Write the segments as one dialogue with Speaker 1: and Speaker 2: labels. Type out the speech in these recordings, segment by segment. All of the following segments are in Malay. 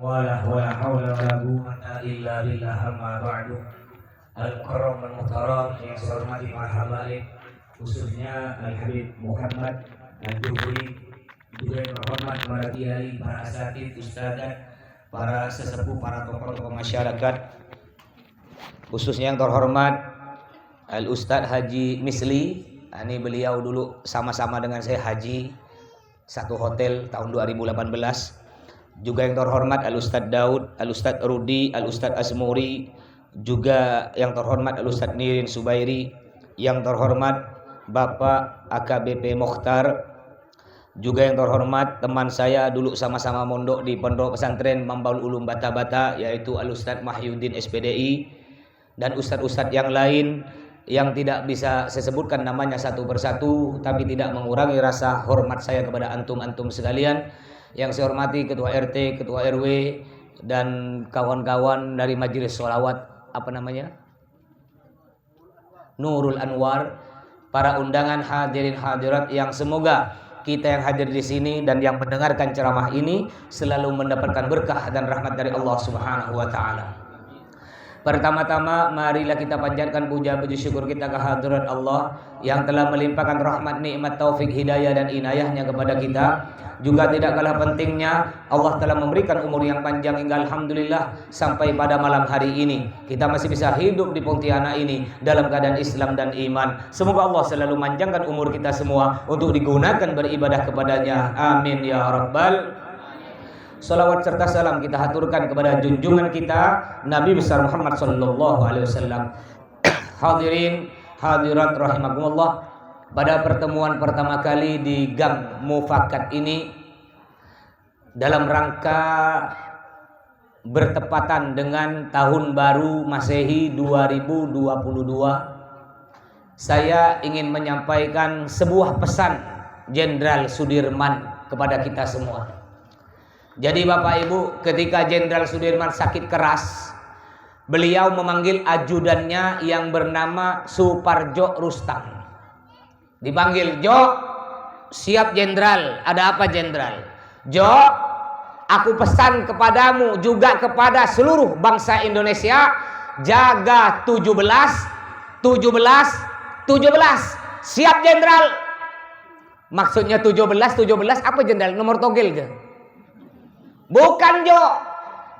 Speaker 1: wala haula wala quwwata illa billah. Amma ba'du. Al-Karam al-Muhtaram yang saya hormati para habaib, khususnya Al-Habib Muhammad Al-Juhuri, juga yang terhormat para kiai, para asatidz, ustadzat, para sesepuh, para tokoh-tokoh masyarakat, khususnya yang terhormat Al-Ustadz Haji Misli. Ini beliau dulu sama-sama dengan saya haji satu hotel tahun 2018. Juga yang terhormat Al-Ustadz Daud, Al-Ustadz Rudi, Al-Ustadz Asmuri, juga yang terhormat Al-Ustadz Nirin Subairi, yang terhormat Bapak AKBP Mokhtar, juga yang terhormat teman saya dulu sama-sama mondok di Pondok Pesantren Mambaul Ulum Bata-Bata, yaitu Al-Ustadz Mahyuddin SPDI, dan ustadz-ustadz yang lain yang tidak bisa saya sebutkan namanya satu persatu, tapi tidak mengurangi rasa hormat saya kepada antum-antum sekalian. Yang saya hormati Ketua RT, Ketua RW, dan kawan-kawan dari Majelis Sholawat, apa namanya? Nurul Anwar, para undangan hadirin hadirat yang semoga kita yang hadir di sini dan yang mendengarkan ceramah ini selalu mendapatkan berkah dan rahmat dari Allah Subhanahu wa taala. Pertama-tama marilah kita panjatkan puja puji syukur kita kehadirat Allah yang telah melimpahkan rahmat, nikmat, taufik, hidayah dan inayahnya kepada kita. Juga tidak kalah pentingnya Allah telah memberikan umur yang panjang hingga alhamdulillah sampai pada malam hari ini kita masih bisa hidup di Pontianak ini dalam keadaan Islam dan iman. Semoga Allah selalu manjangkan umur kita semua untuk digunakan beribadah kepadanya. Amin ya rabbal. Salawat serta salam kita haturkan kepada junjungan kita Nabi besar Muhammad sallallahu alaihi wasallam. Hadirin hadirat rahimakumullah, pada pertemuan pertama kali di Gang Mufakat ini dalam rangka bertepatan dengan tahun baru Masehi 2022, saya ingin menyampaikan sebuah pesan Jenderal Sudirman kepada kita semua. Jadi Bapak Ibu, ketika Jenderal Sudirman sakit keras, beliau memanggil ajudannya yang bernama Suparjo Rustam. Dipanggil, "Jo, siap Jenderal, ada apa Jenderal?" "Jo, aku pesan kepadamu juga kepada seluruh bangsa Indonesia, jaga 17, 17, 17. Siap Jenderal." Maksudnya 17, 17 apa Jenderal? Nomor togel ke? Bukan Jo,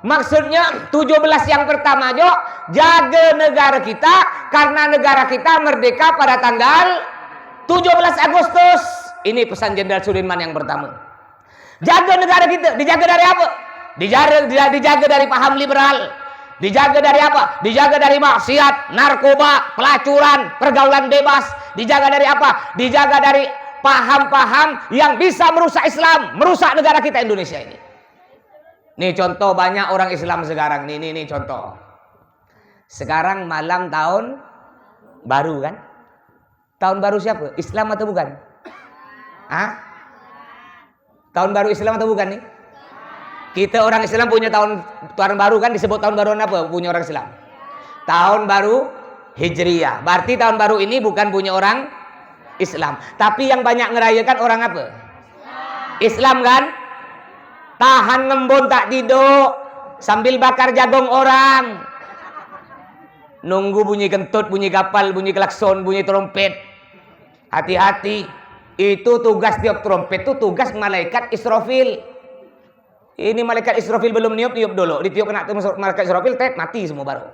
Speaker 1: maksudnya 17 yang pertama Jo, jaga negara kita karena negara kita merdeka pada tanggal 17 Agustus. Ini pesan Jenderal Sudirman yang pertama. Jaga negara kita, dijaga dari apa? Dijaga dari paham liberal. Dijaga dari apa? Dijaga dari maksiat, narkoba, pelacuran, pergaulan bebas. Dijaga dari apa? Dijaga dari paham-paham yang bisa merusak Islam, merusak negara kita Indonesia ini. Nih contoh banyak orang Islam sekarang. Nih contoh. Sekarang malam tahun baru kan? Tahun baru siapa? Islam atau bukan? Hah? Tahun baru Islam atau bukan nih? Kita orang Islam punya tahun baru kan, disebut tahun baru apa? Punya orang Islam. Tahun baru Hijriyah. Berarti tahun baru ini bukan punya orang Islam. Tapi yang banyak ngerayakan orang apa? Islam kan? Tahan ngembon tak tidur sambil bakar jagung orang, nunggu bunyi kentut, bunyi kapal, bunyi klakson, bunyi trompet. Hati-hati, itu tugas tiup trompet itu tugas malaikat Israfil. Ini malaikat Israfil belum niup dulu, ditiup kena malaikat Israfil mati semua baru.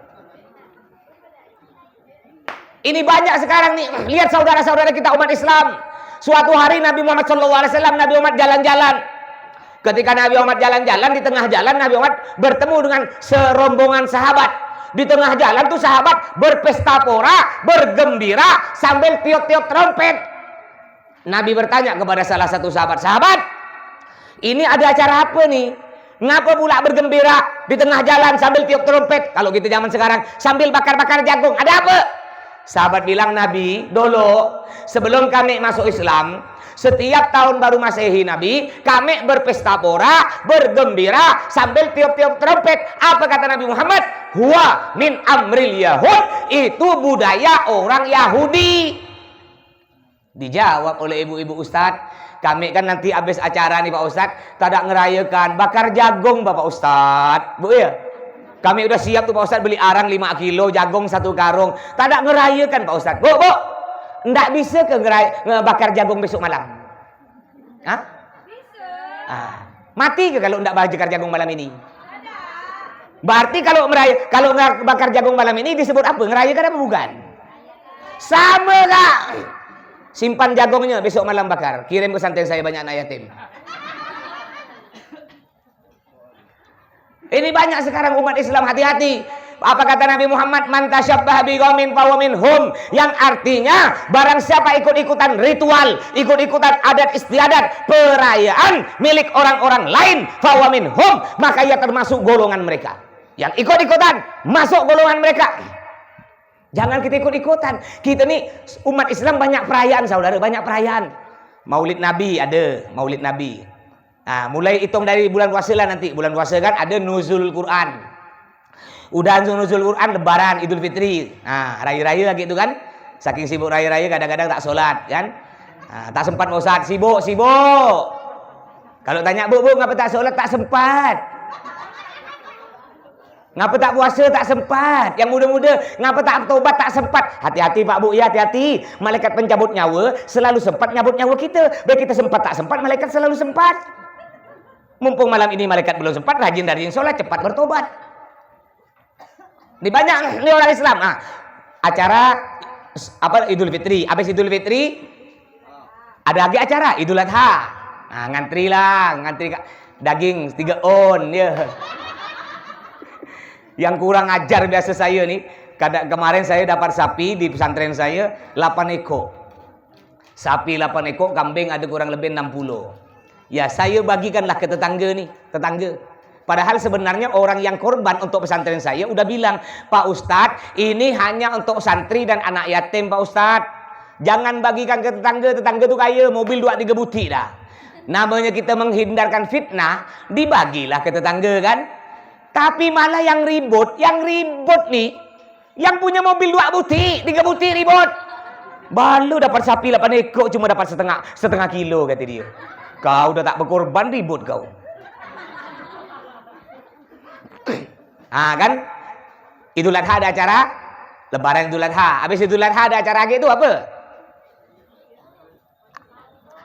Speaker 1: Ini banyak sekarang nih. Lihat saudara-saudara kita umat Islam. Suatu hari Nabi Muhammad SAW, Nabi Muhammad jalan-jalan. Ketika Nabi Muhammad jalan-jalan, di tengah jalan Nabi Muhammad bertemu dengan serombongan sahabat. Di tengah jalan tuh sahabat berpesta pora, bergembira sambil tiup-tiup trompet. Nabi bertanya kepada salah satu sahabat, "Sahabat, ini ada acara apa nih? Ngapa pula bergembira di tengah jalan sambil tiup trompet? Kalau gitu zaman sekarang sambil bakar-bakar jagung, ada apa?" Sahabat bilang, "Nabi, dulu sebelum kami masuk Islam, setiap tahun baru Masehi Nabi, kami berpesta pora, bergembira sambil tiup-tiup trompet." Apa kata Nabi Muhammad? "Huwa min amril Yahud." Itu budaya orang Yahudi. Dijawab oleh ibu-ibu ustadz, Kami kan nanti habis acara nih Pak Ustadz, tak ngerayakan bakar jagung Bapak Ustadz. Bu ya. Kami udah siap tuh Pak Ustadz beli arang 5 kilo, jagung 1 karung. Tak ngerayakan Pak Ustadz. Bu, nggak bisa ke ngebakar jagung besok malam. Hah? Bisa. Mati ke kalau nggak bakar jagung malam ini? Berarti kalau nggak bakar jagung malam ini disebut apa? Ngerayakan apa bukan? Sama Kak. Simpan jagungnya besok malam bakar. Kirim ke pesantren saya banyak anak yatim. Ini banyak sekarang umat Islam, hati-hati. Apa kata Nabi Muhammad? Man tasyabbaha biqaumin fahuwa minhum. Yang artinya barang siapa ikut-ikutan ritual, ikut-ikutan adat istiadat, perayaan milik orang-orang lain, fahuwa minhum, maka ia termasuk golongan mereka. Yang ikut-ikutan masuk golongan mereka. Jangan kita ikut-ikutan. Kita nih umat Islam banyak perayaan saudara, banyak perayaan. Maulid Nabi ada, Maulid Nabi. Nah, mulai hitung dari bulan puasa lah nanti. Bulan puasa kan ada nuzul Quran. Udah nuzul Quran, lebaran, Idul Fitri. Nah, raya-raya gitu kan. Saking sibuk raya-raya kadang-kadang tak sholat kan. Nah, tak sempat Pak Ustadz, sibuk. Kalau tanya bu, ngapa tak sholat? Tak sempat. Ngapa tak puasa? Tak sempat. Yang muda-muda, ngapa tak tobat? Tak sempat. Hati-hati Pak Bu, ya hati-hati. Malaikat pencabut nyawa selalu sempat nyabut nyawa kita. Baik kita sempat tak sempat, malaikat selalu sempat. Mumpung malam ini malaikat belum sempat, rajin sholat, cepat bertobat. Ini banyak ini orang Islam. Acara apa Idul Fitri. Habis Idul Fitri ada lagi acara Idul Adha. Ngantri daging 3 on ya. Yang kurang ajar biasa saya nih, kemarin saya dapat sapi di pesantren saya 8 ekor. Sapi 8 ekor, kambing ada kurang lebih 60. Ya saya bagikanlah ke tetangga. Padahal sebenarnya orang yang korban untuk pesantren saya udah bilang, Pak Ustadz ini hanya untuk santri dan anak yatim Pak Ustadz. Jangan bagikan ke tetangga tuh kaya mobil 2-3 butik dah. Namanya kita menghindarkan fitnah, dibagilah ke tetangga kan. Tapi malah yang ribut nih, yang punya mobil 2 butik, 3 butik ribut. Baru dapat sapi 8 ekor cuma dapat setengah kilo kata dia. Kau udah tak berkorban ribut kau. Kan? Idul Adha ada acara, lebaran Idul Adha. Habis Idul Adha ada acara lagi itu apa?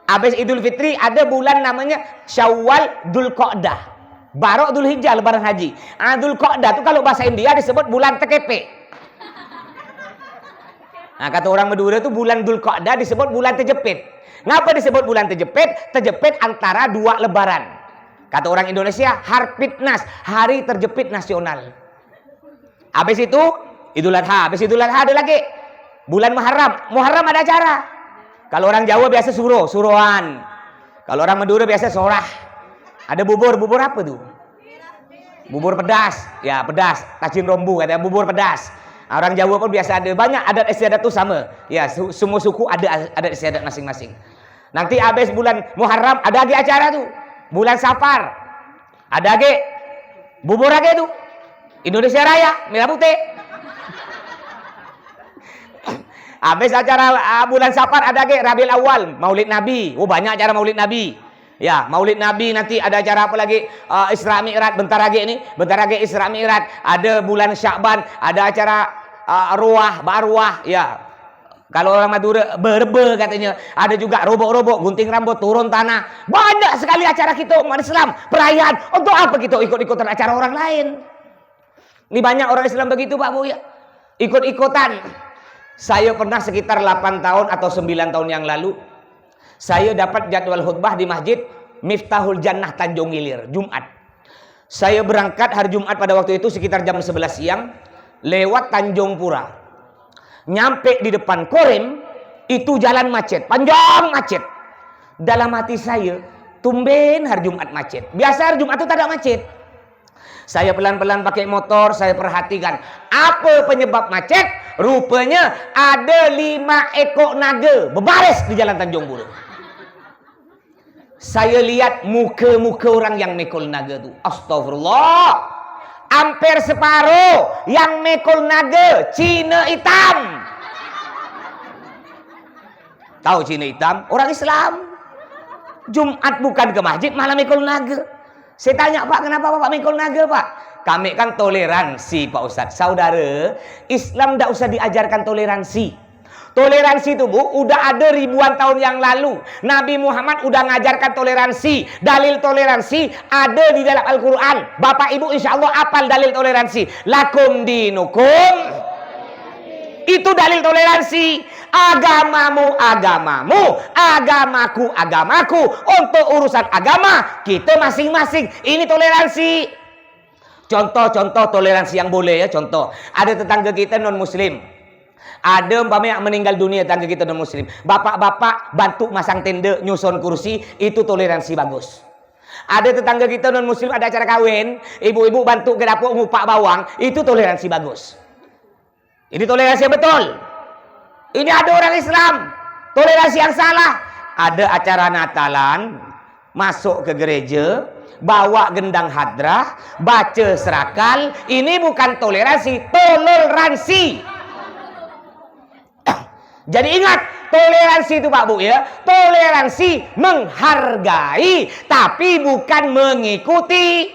Speaker 1: Habis Idul Fitri ada bulan namanya Syawal Dzulqa'dah. Baru Dzul Hijjah lebaran haji. Dzulqa'dah itu kalau bahasa India disebut bulan TKP. Nah, kata orang Madura itu bulan Dzulqa'dah disebut bulan terjepit. Ngapa disebut bulan terjepit? Terjepit antara 2 lebaran. Kata orang Indonesia Harpitnas, hari terjepit nasional. Habis itu Idul Adha, habis Idul Adha ada lagi bulan Muharram. Muharram ada acara. Kalau orang Jawa biasa suruhan. Kalau orang Madura biasa sorah. Ada bubur apa tuh? Bubur pedas. Ya, pedas. Tacin rombu katanya bubur pedas. Orang Jawa pun biasa ada. Banyak adat istiadat tuh sama. Ya, semua suku ada adat istiadat masing-masing. Nanti habis bulan Muharram ada lagi acara tuh. Bulan Safar. Ada lagi bubur lagi tuh. Indonesia Raya, merah putih. Habis acara bulan Safar ada lagi Rabiul Awal, Maulid Nabi. Banyak acara Maulid Nabi. Ya, Maulid Nabi nanti ada acara apa lagi? Isra Mi'raj bentar lagi Isra Mi'raj. Ada bulan Sya'ban, ada acara Barwah, ya. Kalau orang Madura berbe katanya. Ada juga robok-robok, gunting rambut, turun tanah. Banyak sekali acara kita umat Islam, perayaan. Untuk apa kita ikut-ikutan acara orang lain? Ini banyak orang Islam begitu Pak Bu ya. Ikut-ikutan. Saya pernah sekitar 8 tahun atau 9 tahun yang lalu saya dapat jadwal khutbah di Masjid Miftahul Jannah Tanjung Ilir, Jumat. Saya berangkat hari Jumat pada waktu itu sekitar jam 11 siang, lewat Tanjung Pura. Nyampe di depan Korem, itu jalan macet, panjang macet. Dalam hati saya, tumben hari Jumat macet. Biasa hari Jumat itu tak ada macet. Saya pelan-pelan pakai motor, saya perhatikan. Apa penyebab macet? Rupanya ada 5 ekor naga berbaris di jalan Tanjung Pura. Saya lihat muka-muka orang yang mekol naga itu. Astagfirullah. Hampir separuh yang mekol naga Cina hitam. Tahu Cina hitam? Orang Islam. Jumat bukan ke masjid, malah mikul naga. Saya tanya, Pak, kenapa Bapak mikul naga, Pak? Kami kan toleransi, Pak Ustadz. Saudara, Islam tidak usah diajarkan toleransi. Toleransi itu, Bu, udah ada ribuan tahun yang lalu. Nabi Muhammad udah ngajarkan toleransi. Dalil toleransi ada di dalam Al-Quran. Bapak Ibu insya Allah apal dalil toleransi. Lakum dinukum. Itu dalil toleransi. Agamamu agamamu, agamaku agamaku. Untuk urusan agama kita masing-masing. Ini toleransi. Contoh-contoh toleransi yang boleh ya. Contoh, ada tetangga kita non muslim. Ada umpamanya meninggal dunia tetangga kita non muslim. Bapak-bapak bantu masang tenda, nyusun kursi, itu toleransi bagus. Ada tetangga kita non muslim ada acara kawin, ibu-ibu bantu ke dapur ngupak bawang, itu toleransi bagus. Ini toleransi yang betul. Ini ada orang Islam, toleransi yang salah. Ada acara Natalan, masuk ke gereja, bawa gendang hadrah, baca serakal. Ini bukan toleransi, toleransi. Jadi ingat, toleransi itu Pak Bu ya, toleransi menghargai, tapi bukan mengikuti.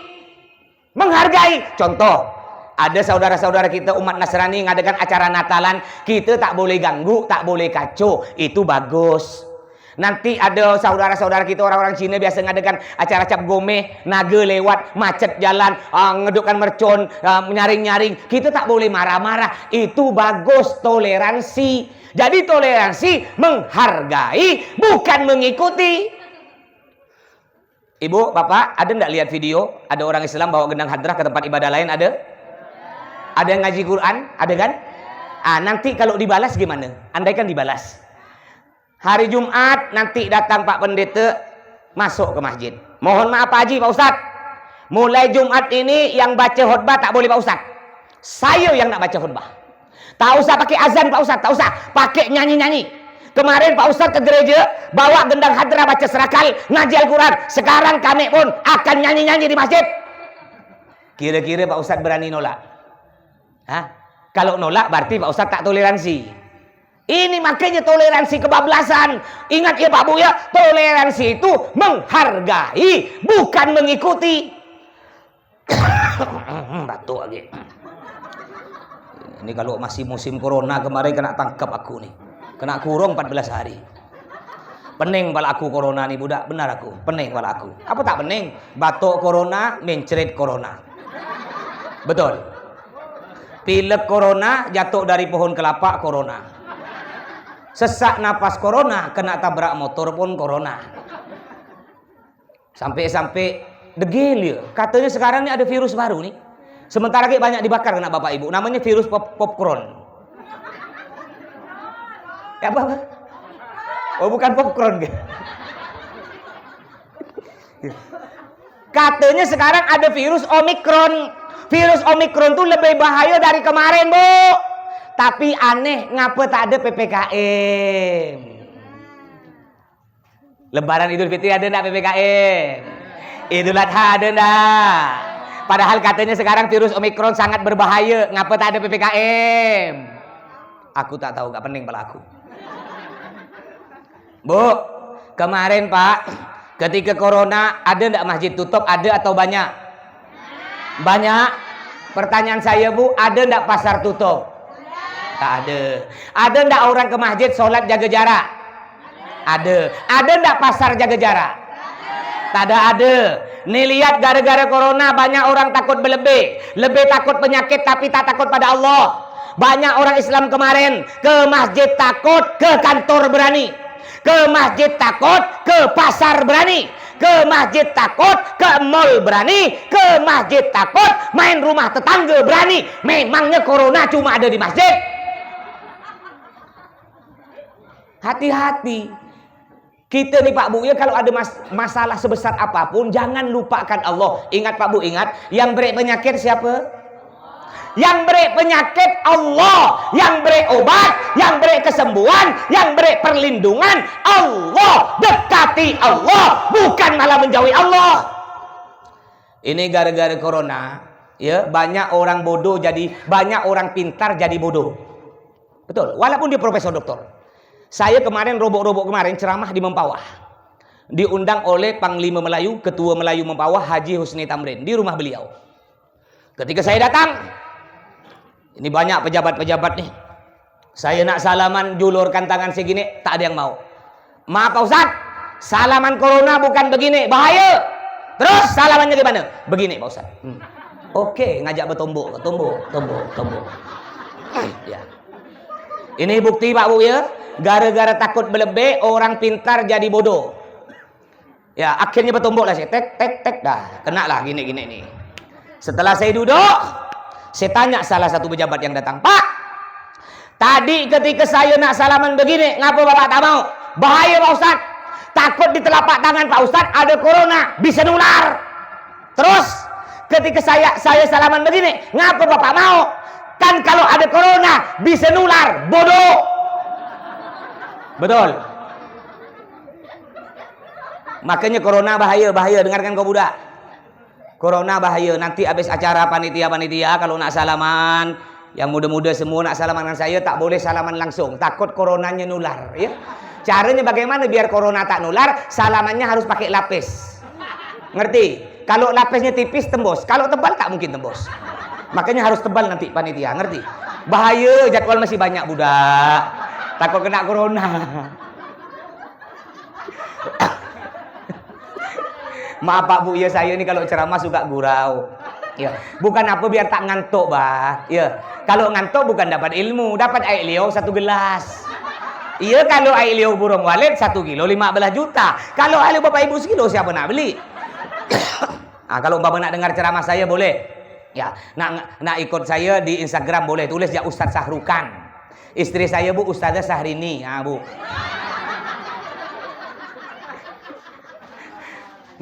Speaker 1: Menghargai. Contoh, ada saudara-saudara kita umat Nasrani ngadakan acara Natalan, kita tak boleh ganggu, tak boleh kacau, itu bagus. Nanti ada saudara-saudara kita orang-orang Cina biasa ngadakan acara cap gomeh, naga lewat, macet jalan, ngedukkan mercon, nyaring-nyaring, kita tak boleh marah-marah, itu bagus, toleransi. Jadi toleransi menghargai, bukan mengikuti. Ibu, Bapak, ada nggak lihat video? Ada orang Islam bawa gendang hadrah ke tempat ibadah lain, ada? Ada yang ngaji Quran, ada kan? Nanti kalau dibalas gimana? Andaikan dibalas. Hari Jumat nanti datang Pak Pendeta masuk ke masjid. Mohon maaf Pak Haji, Pak Ustadz. Mulai Jumat ini yang baca khutbah tak boleh Pak Ustadz. Saya yang nak baca khutbah. Tak usah pakai azan Pak Ustadz, tak usah pakai nyanyi-nyanyi. Kemarin Pak Ustadz ke gereja bawa gendang hadrah baca serakal, ngaji Al-Quran. Sekarang kami pun akan nyanyi-nyanyi di masjid. Kira-kira Pak Ustadz berani nolak? Kalau nolak berarti Pak Ustadz tak toleransi. Ini makanya toleransi kebablasan. Ingat ya Pak Bu ya, toleransi itu menghargai, bukan mengikuti. Batuk lagi. Ini kalau masih musim corona kemarin kena tangkap aku nih. Kena kurung 14 hari. Pening pala aku corona nih budak, benar aku. Pening pala aku. Apa tak pening? Batuk corona, mencret corona. Betul. Pilek corona, jatuh dari pohon kelapa corona. Sesak napas corona, kena tabrak motor pun corona. Sampai-sampai degil ya. Katanya sekarang ini ada virus baru nih. Sementara lagi banyak dibakar kena Bapak Ibu. Namanya virus popcorn. Ya apa? Oh bukan popcorn. Katanya sekarang ada virus Omikron. Virus Omikron tuh lebih bahaya dari kemarin, Bu. Tapi aneh, ngapa tak ada PPKM? Lebaran Idul Fitri ada enggak PPKM? Idul Adha ada enggak? Padahal katanya sekarang virus Omikron sangat berbahaya. Ngapa tak ada PPKM? Aku tak tahu, gak pening pala aku. Bu, kemarin Pak, ketika corona ada enggak masjid tutup? Ada atau banyak? Banyak. Pertanyaan saya Bu, ada enggak pasar tutup? Tak ada. Ada enggak orang ke masjid sholat jaga jarak? Ada. Ada enggak pasar jaga jarak? Tak ada. Nih lihat gara-gara corona banyak orang takut berlebih. Lebih takut penyakit tapi tak takut pada Allah. Banyak orang Islam kemarin ke masjid takut, ke kantor berani. Ke masjid takut, ke pasar berani. Ke masjid takut, ke mall berani. Ke masjid takut, main rumah tetangga berani. Memangnya corona cuma ada di masjid? Hati-hati. Kita nih Pak Bu ya, kalau ada masalah sebesar apapun jangan lupakan Allah. Ingat Pak Bu, ingat, yang beri penyakit siapa? Yang beri penyakit Allah, yang beri obat, yang beri kesembuhan, yang beri perlindungan Allah. Dekati Allah, bukan malah menjauhi Allah. Ini gara-gara corona ya, banyak orang bodoh jadi, banyak orang pintar jadi bodoh. Betul, walaupun dia profesor doktor. Saya kemarin robok-robok kemarin ceramah di Mempawah. diundang oleh Panglima Melayu, Ketua Melayu Mempawah Haji Husni Tamrin di rumah beliau. Ketika saya datang, ini banyak pejabat-pejabat nih. Saya nak salaman, julurkan tangan segini, tak ada yang mau. Maaf Pak Ustaz, salaman corona bukan begini, bahaya. Terus salamannya gimana? Begini Pak Ustaz. Oke, ngajak bertumbuk. Ya. Ini bukti Pak Bu ya. Gara-gara takut berlebih, orang pintar jadi bodoh. Ya, akhirnya bertumbuk lah saya. Tek, dah. Kena lah gini nih. Setelah saya duduk, saya tanya salah satu pejabat yang datang, Pak, tadi ketika saya nak salaman begini, ngapa Bapak tak mau? Bahaya Pak Ustaz. Takut di telapak tangan Pak Ustaz ada corona, bisa nular. Terus ketika saya salaman begini, ngapa Bapak mau? Kan kalau ada corona bisa nular, bodoh. Betul. Makanya corona bahaya. Dengarkan kau budak. Corona bahaya. Nanti habis acara panitia kalau nak salaman, yang muda-muda semua nak salaman dengan saya, tak boleh salaman langsung. Takut coronanya nular. Ya. Caranya bagaimana biar corona tak nular? Salamannya harus pakai lapis. Ngerti? Kalau lapisnya tipis tembus. Kalau tebal tak mungkin tembus. Makanya harus tebal nanti panitia. Ngerti? Bahaya. Jadwal masih banyak budak. Takut kena corona. Maaf Pak Bu ya, saya ini kalau ceramah suka gurau. Ya, bukan apa biar tak ngantuk, Bah. Ya, kalau ngantuk bukan dapat ilmu, dapat air liau 1 gelas. Iya, kalau air liau burung walet 1 kilo 15 juta. Kalau air liau Bapak Ibu sekilo siapa nak beli? Nah, kalau Bapak nak dengar ceramah saya boleh. Ya, nak ikut saya di Instagram boleh, tulis ya Ustadz Sahrukan. Istri saya Bu Ustazah Sahrini. Nah, Bu.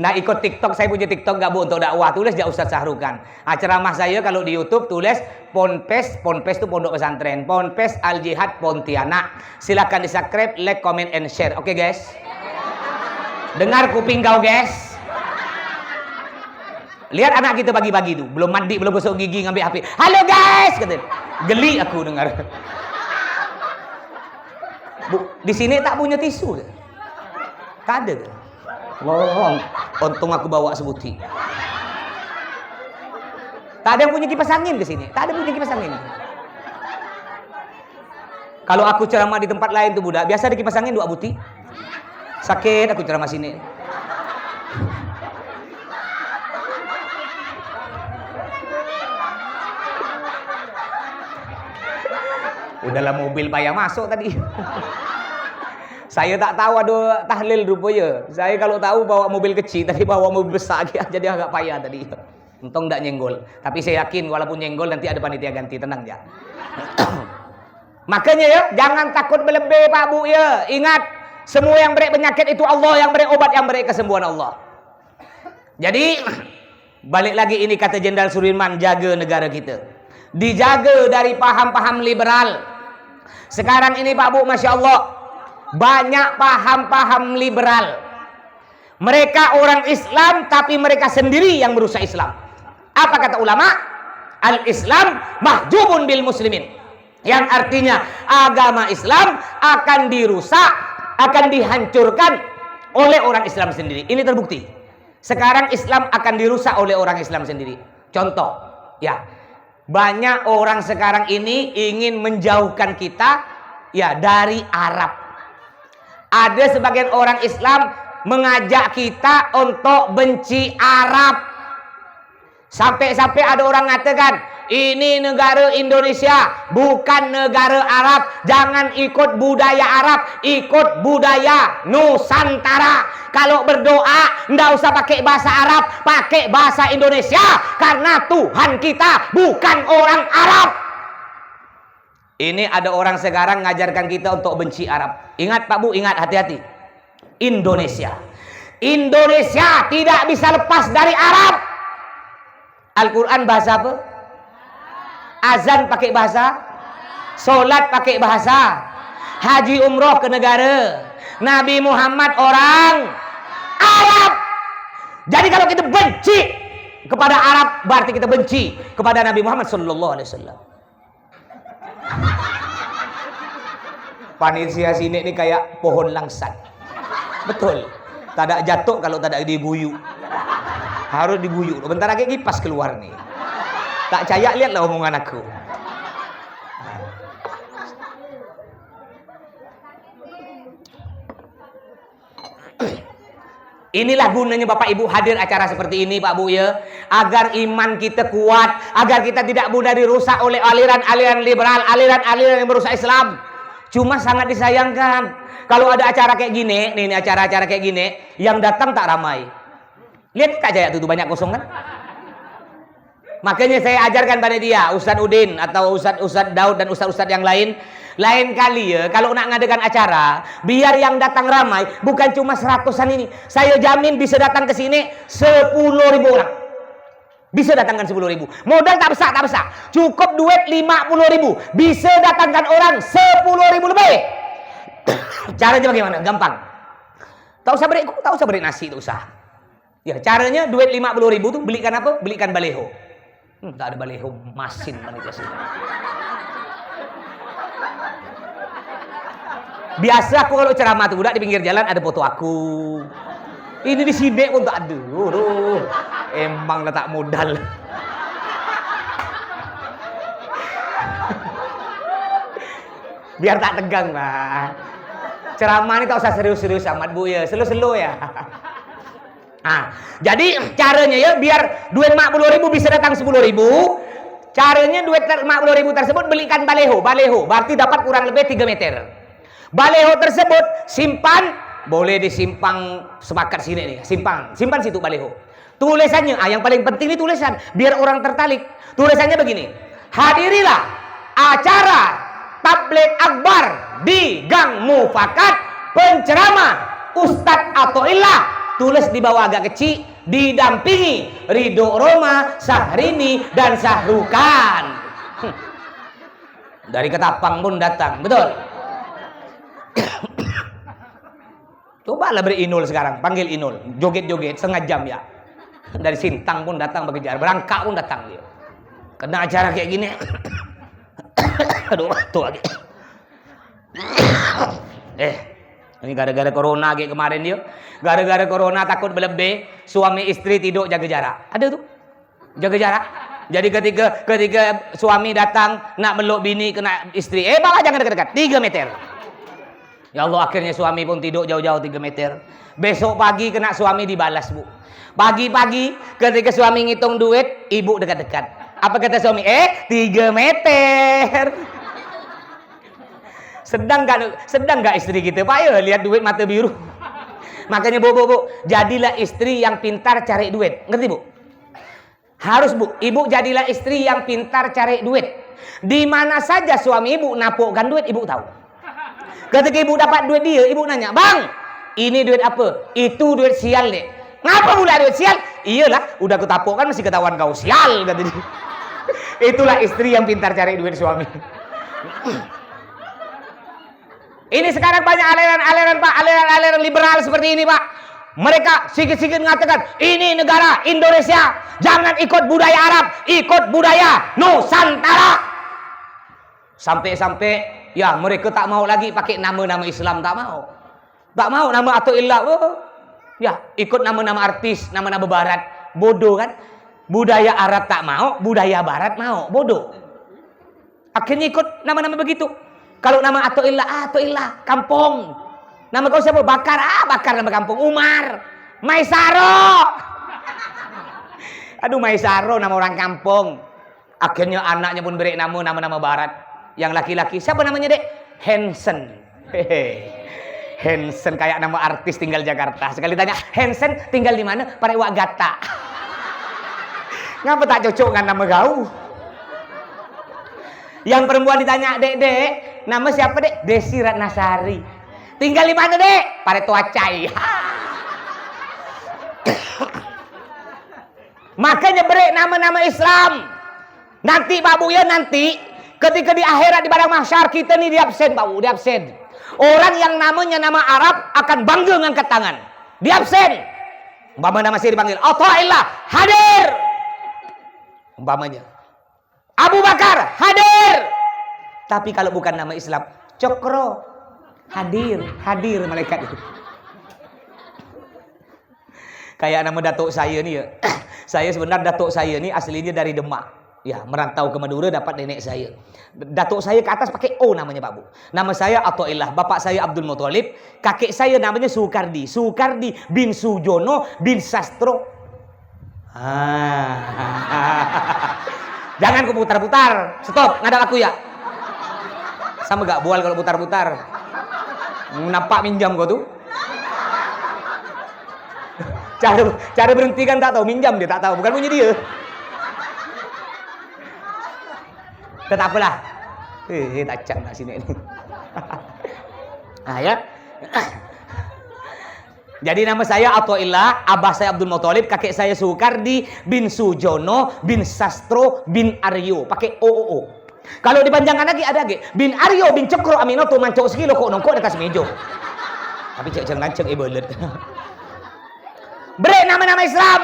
Speaker 1: Nah ikut TikTok, saya punya TikTok gak Bu untuk dakwah, tulis ya Ustadz Sahrukan. Nah, ceramah saya kalau di YouTube tulis Ponpes itu pondok pesantren, Ponpes Al Jihad Pontianak. Silakan di subscribe, like, comment, and share. Oke guys. Dengar kuping kau guys. Lihat anak kita pagi-pagi tuh, belum mandi, belum gosok gigi, ngambil HP. Halo guys, katanya. Geli aku dengar. Bu, di sini tak punya tisu. Tak ada. Loh, untung aku bawa sebuti. Tak ada yang punya kipas angin ke sini. Tak ada punya kipas angin. Kalau aku ceramah di tempat lain tuh budak, biasa ada kipas angin 2 buti. Sakit aku ceramah sini. Udahlah mobil payah masuk tadi. Saya tak tahu ada tahlil rupanya. Saya kalau tahu bawa mobil kecil, tadi bawa mobil besar jadi agak payah tadi. Untung tak nyenggol. Tapi saya yakin walaupun nyenggol nanti ada panitia ganti, tenang ya. Makanya ya, jangan takut berlebih Pak Bu ya. Ingat, semua yang beri penyakit itu Allah yang beri obat, yang beri kesembuhan Allah. Jadi balik lagi ini kata Jenderal Sudirman, jaga negara kita. Dijaga dari paham-paham liberal. Sekarang ini Pak Bu, Masya Allah, banyak paham-paham liberal. Mereka orang Islam tapi mereka sendiri yang merusak Islam. Apa kata ulama? Al-Islam mahjubun bil muslimin. Yang artinya agama Islam akan dirusak, akan dihancurkan oleh orang Islam sendiri. Ini terbukti. Sekarang Islam akan dirusak oleh orang Islam sendiri. Contoh, ya, banyak orang sekarang ini ingin menjauhkan kita ya dari Arab. Ada sebagian orang Islam mengajak kita untuk benci Arab. Sampai-sampai ada orang mengatakan, ini negara Indonesia, bukan negara Arab. Jangan ikut budaya Arab, ikut budaya Nusantara. Kalau berdoa, nggak usah pakai bahasa Arab, pakai bahasa Indonesia. Karena Tuhan kita bukan orang Arab. Ini ada orang sekarang ngajarkan kita untuk benci Arab. Ingat Pak Bu, ingat, hati-hati. Indonesia tidak bisa lepas dari Arab. Al-Quran bahasa apa? Azan pakai bahasa, solat pakai bahasa, haji umroh ke negara, Nabi Muhammad orang Arab. Jadi kalau kita benci kepada Arab, berarti kita benci kepada Nabi Muhammad sallallahu alaihi wasallam. Panitia sini ini kayak pohon langsat. Betul. Tak ada jatuh kalau tak ada diguyu. Harus diguyu. Bentar lagi kipas keluar nih. Tak percaya, lihatlah omongan aku. Inilah gunanya Bapak Ibu hadir acara seperti ini Pak Bu ya, agar iman kita kuat, agar kita tidak mudah dirusak oleh aliran-aliran liberal, aliran-aliran yang merusak Islam. Cuma sangat disayangkan kalau ada acara kayak gini, nih acara-acara kayak gini, yang datang tak ramai. Lihat Kak Jaya tuh banyak kosong kan? Makanya saya ajarkan pada dia, Ustadz Udin atau Ustadz Daud dan Ustadz yang lain kali ya, kalau nak ngadakan acara, biar yang datang ramai, bukan cuma 100-an ini. Saya jamin bisa datang ke sini 10.000 orang. Bisa datangkan 10.000. Modal tak besar, tak besar. Cukup duit 50.000. Bisa datangkan orang 10.000 lebih. Caranya bagaimana? Gampang. Tak usah beri nasi, tak usah. Ya, caranya duit 50.000 tuh belikan apa? Belikan baleho. Tak ada baleho masin panitia sini. Biasa aku kalau ceramah tuh udah di pinggir jalan ada foto aku. Ini di sini pun tak ada. Emang letak modal. Biar tak tegang lah. Ceramah ini tak usah serius-serius amat Bu ya, slow-slow ya. Jadi caranya ya biar duit 50.000 bisa datang 10.000. Caranya duit 50.000 tersebut belikan baleho. Baleho berarti dapat kurang lebih 3 meter. Baleho tersebut simpan, boleh disimpang sepakat sini nih, simpan situ baleho. Tulisannya, yang paling penting ini tulisan, biar orang tertarik. Tulisannya begini: hadirilah acara tabligh akbar di Gang Mufakat, penceramah Ustadz Athoillah. Tulis di bawah agak kecil, didampingi Ridho Roma, Syahrini dan Syahrukan. Dari Ketapang pun datang, betul. Cobalah beri Inul sekarang, panggil Inul, joget-joget setengah jam ya. Dari Sintang pun datang bekerja, berangkat pun datang dia. Kena acara kayak gini. Aduh, batuk lagi. Ini gara-gara corona kayak kemarin dia. Gara-gara corona takut berlebih, suami istri tidur jaga jarak. Ada tuh. Jaga jarak. Jadi ketika suami datang nak meluk bini kena istri, bawa jangan dekat-dekat, 3 meter. Ya Allah, akhirnya suami pun tidur jauh-jauh 3 meter. Besok pagi kena suami dibalas, Bu. Pagi-pagi ketika suami ngitung duit, ibu dekat-dekat. Apa kata suami? 3 meter. Sedang gak istri kita? Pak ya, lihat duit mata biru. Makanya Bu, jadilah istri yang pintar cari duit. Ngerti Bu? Harus Bu, ibu jadilah istri yang pintar cari duit. Di mana saja suami ibu napukkan duit, ibu tahu. Ketika ibu dapat duit dia, ibu nanya, "Bang, ini duit apa?" "Itu duit sial, Dek." "Ngapa pula duit sial?" "Iyalah, udah ketapukkan masih ketahuan kau sial," kata dia. Itulah istri yang pintar cari duit suami. Ini sekarang banyak aliran-aliran Pak, aliran-aliran liberal seperti ini Pak. Mereka sikit-sikit mengatakan, ini negara Indonesia, jangan ikut budaya Arab, ikut budaya Nusantara. Sampai-sampai ya mereka tak mau lagi pakai nama-nama Islam, tak mau. Tak mau nama Athoillah. Ya, ikut nama-nama artis, nama-nama barat. Bodoh kan? Budaya Arab tak mau, budaya barat mau. Bodoh. Akhirnya ikut nama-nama begitu. Kalau nama Athoillah, kampung. Nama kau siapa? Bakar, Bakar nama kampung. Umar, Maisaro. Aduh, Maisaro nama orang kampung. Akhirnya anaknya pun beri nama-nama barat. Yang laki-laki, siapa namanya Dek? Hansen. Hansen kayak nama artis tinggal Jakarta. Sekali tanya, Hansen tinggal di mana? Parewak Gata. Ngapa tak cocok dengan nama kau? Yang perempuan ditanya, Dek, nama siapa Dek? Desi Ratnasari. Tinggal di mana Dek? Paretoacai. Makanya beri nama-nama Islam. Nanti Pak Bu ya, nanti ketika di akhirat di padang mahsyar kita nih diabsen Pak Bu, diabsen. Orang yang namanya nama Arab akan bangga ngangkat tangan. Diabsen. Umpama nama saya dipanggil Athoillah, hadir. Umpamanya Abu Bakar, hadir. Tapi kalau bukan nama Islam, Cokro, hadir malaikat itu. Kayak nama datuk saya nih ya. Saya sebenarnya datuk saya nih aslinya dari Demak. Ya, merantau ke Madura dapat nenek saya. Datuk saya ke atas pakai O namanya Pak Bu. Nama saya Athaillah, bapak saya Abdul Muthalib, kakek saya namanya Sukardi. Sukardi bin Sujono bin Sastro. Jangan ku putar-putar. Stop, ngadap aku ya. Sama gak bual kalau putar-putar. Nampak minjam kau tuh. Cara berhenti kan tak tahu, minjam dia tak tahu, bukan punya dia. Tetap apalah. Tak cak nak sini ini. Ya. Jadi nama saya Athaillah, abah saya Abdul Muthalib, kakek saya Sukardi bin Sujono bin Sastro bin Aryo, pakai OOO. Kalau dipanjangkan lagi ada lagi bin Aryo bin Cokro Aminoto mancok sekilo kok nongkok di atas meja. Tapi cek lanceng belet. Break nama-nama Islam.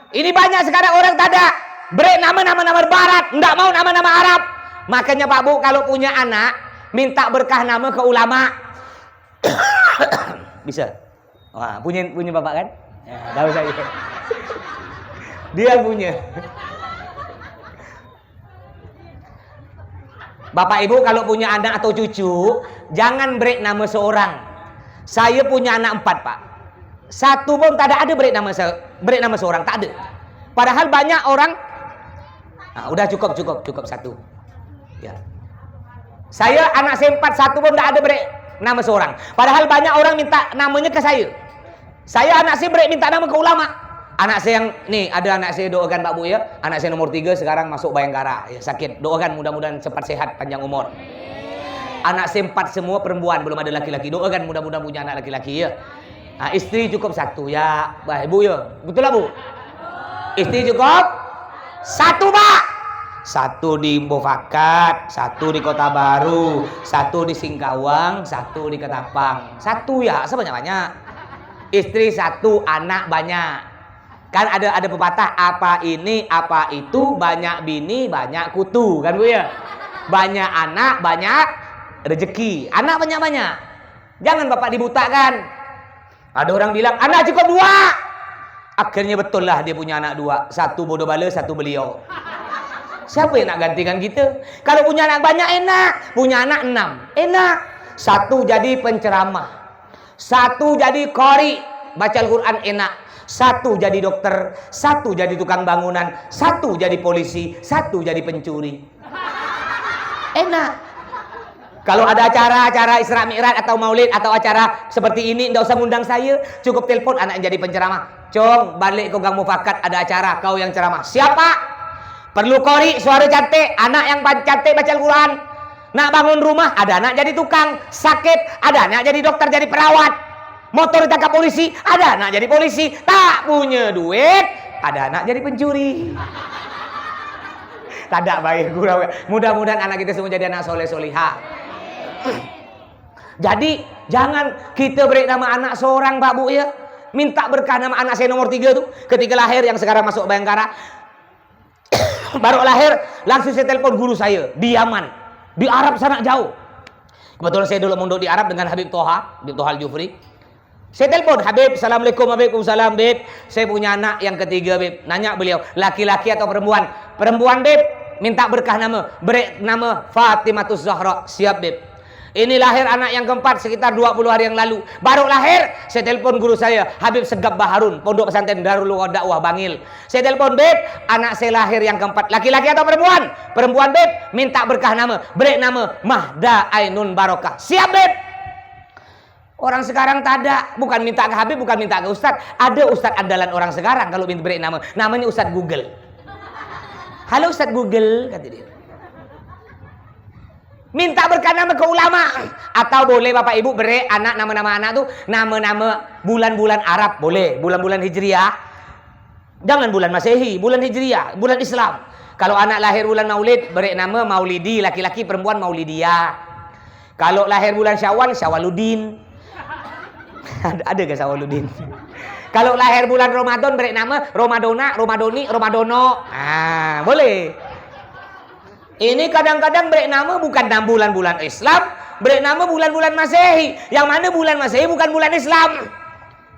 Speaker 1: Ini banyak sekarang orang tada. Break nama-nama barat, enggak mau nama-nama Arab. Makanya Pak Bu kalau punya anak minta berkah nama ke ulama. Bisa. Wah, punya Bapak kan? Ya, tahu saya. Dia punya. Bapak Ibu kalau punya anak atau cucu, jangan break nama seorang. Saya punya anak 4, Pak. Satu pun tak ada break nama seorang, tak ada. Padahal banyak orang. Nah, udah cukup satu. Ya. Saya anak saya 4, satu pun tak ada break nama seorang. Padahal banyak orang minta namanya ke saya. Saya anak saya break minta nama ke ulama. Anak saya yang nih ada anak saya doakan Pak Bu ya. Anak saya nomor 3 sekarang masuk Bayangkara, ya, sakit. Doakan mudah-mudahan cepat sehat, panjang umur. Anak saya 4 semua perempuan, belum ada laki-laki. Doakan mudah-mudahan punya anak laki-laki ya. Nah, istri cukup 1 ya, Pak Ibu ya. Betul lah Bu? Istri cukup 1 Pak. 1 di Mufakat, 1 di Kota Baru, 1 di Singkawang, 1 di Ketapang. 1 ya, sebanyak-banyak. Istri 1, anak banyak. Kan ada pepatah apa ini, apa itu, banyak bini, banyak kutu, kan Bu ya? Banyak anak, banyak rezeki. Anak banyak-banyak. Jangan Bapak dibutakan. Ada orang bilang, anak cukup 2. Akhirnya betul lah dia punya anak 2. 1 bodoh bala, 1 beliau. Siapa yang nak gantikan kita? Kalau punya anak banyak enak. Punya anak 6. Enak. 1 jadi penceramah. 1 jadi qari. Baca Al-Quran enak. 1 jadi dokter. 1 jadi tukang bangunan. 1 jadi polisi. 1 jadi pencuri. Enak. Kalau ada acara-acara Isra Mi'raj atau Maulid atau acara seperti ini, enggak usah ngundang saya, cukup telepon anak yang jadi penceramah. Cong, balik ke Gang Mufakat ada acara, kau yang ceramah. Siapa? Perlu qori, suara cantik, anak yang cantik baca Al-Quran. Nak bangun rumah, ada anak jadi tukang. Sakit, ada anak jadi dokter, jadi perawat. Motor ditangkap polisi, ada anak jadi polisi. Tak punya duit, ada anak jadi pencuri. Tak ada baik gurau. Mudah-mudahan anak kita semua jadi anak soleh-solihah. Jadi jangan kita beri nama anak seorang Pak Bu ya. Minta berkah nama anak saya nomor 3 tuh. Ketika lahir yang sekarang masuk Bayangkara. Baru lahir langsung saya telepon guru saya di Yaman. Di Arab sana jauh. Kebetulan saya dulu mondok di Arab dengan Habib Toha Al-Jufri. Saya telepon Habib, assalamualaikum. Waalaikumsalam Beb. Saya punya anak yang ketiga Beb. Nanya beliau, laki-laki atau perempuan? Perempuan Beb. Minta berkah nama. Beri nama Fatimatus Zahra. Siap Beb. Ini lahir anak yang keempat sekitar 20 hari yang lalu. Baru lahir, saya telepon guru saya, Habib Segap Baharun, Pondok Pesantren Darul Dakwah Bangil. Saya telepon, Beb, anak saya lahir yang keempat. Laki-laki atau perempuan? Perempuan, Beb. Minta berkah nama. Beri nama Mahda Ainun Barokah. Siap, Beb. Orang sekarang tak ada. Bukan minta ke Habib, bukan minta ke Ustadz. Ada Ustadz andalan orang sekarang kalau minta beri nama. Namanya Ustadz Google. Halo Ustadz Google, kata dia. Minta berkah nama ke ulama. Atau boleh Bapak Ibu beri anak nama-nama anak tuh nama-nama bulan-bulan Arab. Boleh, bulan-bulan Hijriah. Jangan bulan Masehi, bulan Hijriah, bulan Islam. Kalau anak lahir bulan Maulid, beri nama Maulidi, laki-laki perempuan Maulidiyah. Kalau lahir bulan Syawal, Syawaludin. Ada ke Syawaludin? Kalau lahir bulan Ramadan, beri nama Romadona, Romadoni, Romadono. Boleh. Ini kadang-kadang beri nama bukan bulan-bulan Islam, beri nama bulan-bulan Masehi. Yang mana bulan Masehi bukan bulan Islam.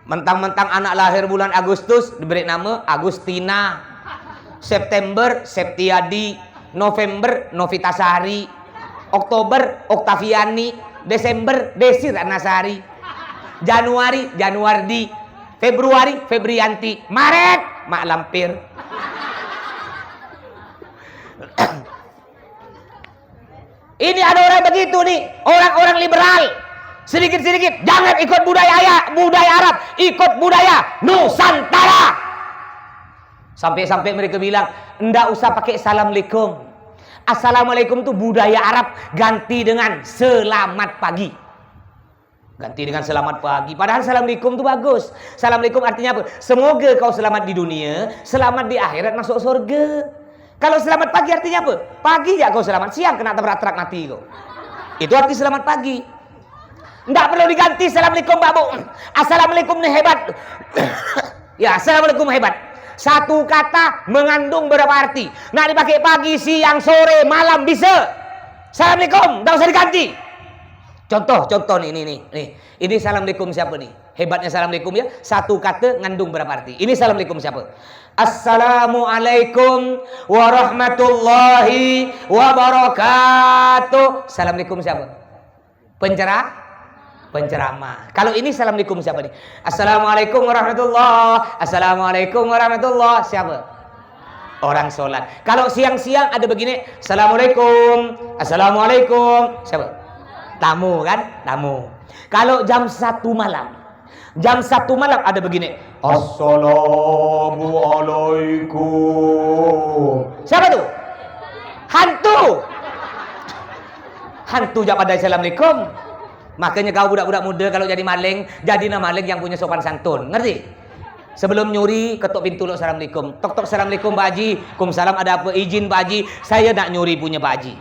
Speaker 1: Mentang-mentang anak lahir bulan Agustus diberi nama Agustina, September Septiadi, November Novitasari, Oktober Oktaviani, Desember Desi Ratnasari, Januari Januardi, Februari Febrianti, Maret Mak Lampir. Ini ada orang begitu nih, orang-orang liberal. Sedikit-sedikit jangan ikut budaya Arab, ikut budaya Nusantara. Sampai-sampai mereka bilang, enggak usah pakai assalamualaikum. Assalamualaikum itu budaya Arab, ganti dengan selamat pagi. Ganti dengan selamat pagi. Padahal assalamualaikum itu bagus. Assalamualaikum artinya apa? Semoga kau selamat di dunia, selamat di akhirat, masuk surga. Kalau selamat pagi artinya apa? Pagi ya kau selamat, siang kena tabrak-tabrak mati kau. Itu arti selamat pagi. Enggak perlu diganti assalamualaikum Pak Bu. Assalamualaikum ini hebat. Ya, assalamualaikum hebat. Satu kata mengandung berapa arti? Nak dipakai pagi, siang, sore, malam bisa. Assalamualaikum, enggak usah diganti. Contoh nih. Ini assalamualaikum siapa nih? Hebatnya assalamualaikum ya. Satu kata ngandung berapa arti? Ini assalamualaikum siapa? Assalamualaikum warahmatullahi wabarakatuh. Assalamualaikum siapa? Penceramah. Kalau ini assalamualaikum siapa nih? Assalamualaikum warahmatullah. Assalamualaikum warahmatullah. Siapa? Orang sholat. Kalau siang-siang ada begini, assalamualaikum, assalamualaikum. Siapa? Tamu kan? Tamu. Kalau jam 1 malam, ada begini, assalamualaikum. Siapa tuh? Hantu jak pada assalamualaikum. Makanya kau budak-budak muda kalau jadi maling, jadilah maling yang punya sopan santun. Ngerti? Sebelum nyuri, ketuk pintu lo assalamualaikum. Tok assalamualaikum Pak Haji. Waalaikumsalam, ada apa? Izin Pak Haji, saya nak nyuri punya Pak Haji.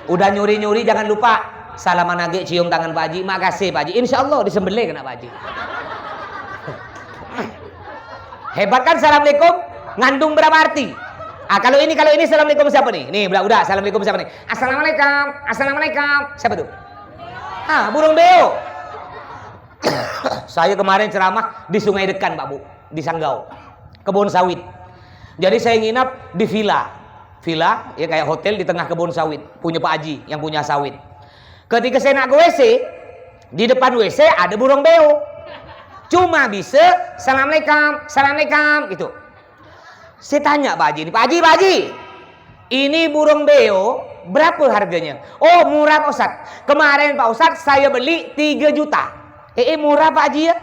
Speaker 1: Udah nyuri jangan lupa salaman lagi, cium tangan Pak Haji. Makasih Pak Haji. Insyaallah disembelih kena Pak Haji. Hebat kan assalamualaikum? Ngandung berapa arti? Kalau ini assalamualaikum siapa nih? Nih budak-budak, assalamualaikum siapa nih? Assalamualaikum. Siapa tuh? Burung beo. Saya kemarin ceramah di Sungai Dekan Pak Bu, di Sanggau, kebun sawit. Jadi saya nginap di villa ya kayak hotel di tengah kebun sawit, punya Pak Haji yang punya sawit. Ketika saya nak ke WC, di depan WC ada burung beo. Cuma bisa assalamualaikum gitu. Saya tanya Pak Haji, Pak Haji, ini burung beo berapa harganya? Oh murah Pak Ustadz. Kemarin Pak Ustadz saya beli 3 juta. Murah Pak Haji ya?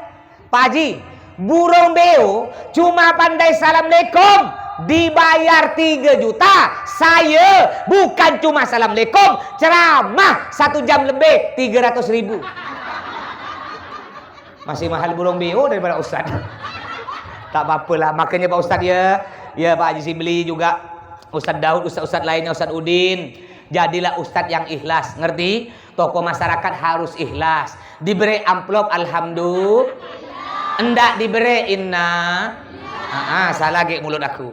Speaker 1: Pak Haji, burung beo cuma pandai assalamualaikum dibayar 3 juta. Saya bukan cuma assalamualaikum, ceramah 1 jam lebih 300.000. Masih mahal burung beo daripada Ustadz. Tak apa-apalah, makanya Pak Ustadz ya Pak Haji Sibli juga, Ustadz Daud, Ustadz lainnya, Ustadz Udin. Jadilah ustadz yang ikhlas, ngerti? Tokoh masyarakat harus ikhlas. Diberi amplop alhamdulillah, enggak diberi inna. Salah ge mulut aku.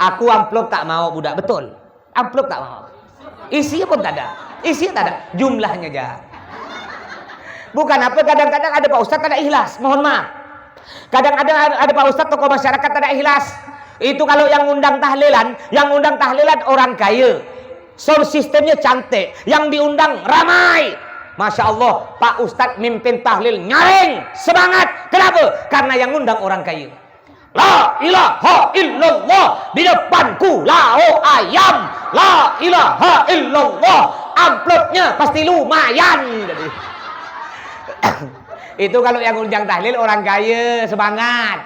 Speaker 1: Aku amplop tak mau budak, betul. Amplop tak mau. Isinya pun tak ada. Jumlahnya aja. Bukan apa, kadang-kadang ada Pak Ustadz tak ada ikhlas. Mohon maaf. Kadang-kadang ada Pak Ustadz tokoh masyarakat tak ada ikhlas. Itu kalau yang undang tahlilan orang kaya. Sound sistemnya cantik, yang diundang ramai. Masya Allah, Pak Ustadz mimpin tahlil nyaring, semangat. Kenapa? Karena yang undang orang kaya. La ilaha illallah, di depanku lao ayam. La ilaha illallah, amplopnya pasti lumayan. Itu kalau yang undang tahlil orang kaya, semangat.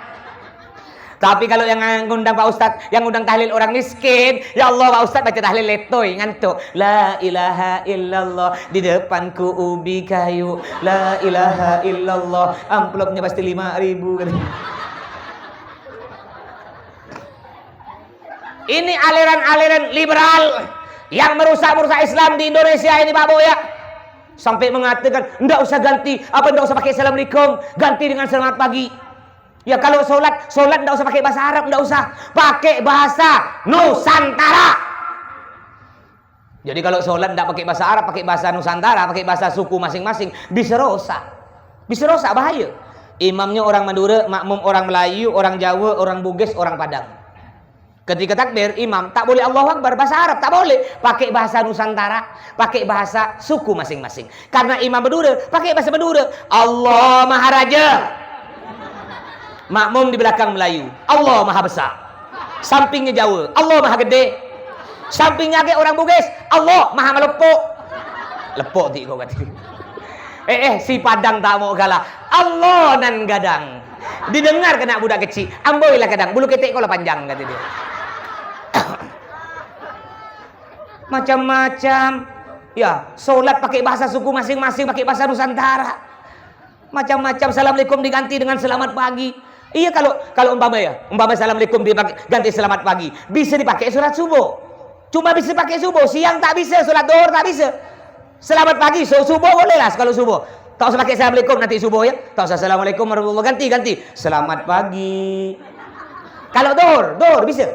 Speaker 1: Tapi kalau yang ngundang Pak Ustadz, yang ngundang tahlil orang miskin, ya Allah Pak Ustadz baca tahlil letoy, ngantuk. La ilaha illallah, di depanku ubi kayu. La ilaha illallah, amplopnya pasti 5.000. Ini aliran-aliran liberal yang merusak Islam di Indonesia ini Pak Bu ya. Sampai mengatakan, enggak usah ganti, enggak usah pakai assalamualaikum, ganti dengan selamat pagi. Ya kalau sholat enggak usah pakai bahasa Arab, enggak usah. Pakai bahasa Nusantara. Jadi kalau sholat enggak pakai bahasa Arab, pakai bahasa Nusantara, pakai bahasa suku masing-masing, bisa rosak. Bahaya. Imamnya orang Madura, makmum orang Melayu, orang Jawa, orang Bugis, orang Padang. Ketika takbir, imam tak boleh Allahu Akbar bahasa Arab, tak boleh pakai bahasa Nusantara, pakai bahasa suku masing-masing. Karena imam Madura pakai bahasa Madura, Allah Maha Raja. Makmum di belakang Melayu, Allah Maha Besar. Sampingnya Jawa, Allah Maha Gede. Sampingnya ke orang Bugis, Allah Maha Melepuk. Lepuk ti kau kata. Si Padang tak mau kalah, Allah nan gadang. Didengar kena budak kecil, amboilah kadang, bulu ketek kau lah panjang kata dia. Macam-macam. Ya, solat pakai bahasa suku masing-masing, pakai bahasa Nusantara. Macam-macam. Assalamualaikum diganti dengan selamat pagi. Iya, kalau umpama assalamualaikum diganti selamat pagi, bisa dipakai sholat subuh. Cuma bisa pakai subuh, siang tak bisa, sholat zuhur tak bisa. Selamat pagi, subuh boleh lah kalau subuh. Tak usah pakai assalamualaikum nanti subuh ya. Tak usah assalamualaikum warahmatullahi ganti. Selamat pagi. Kalau zuhur bisa.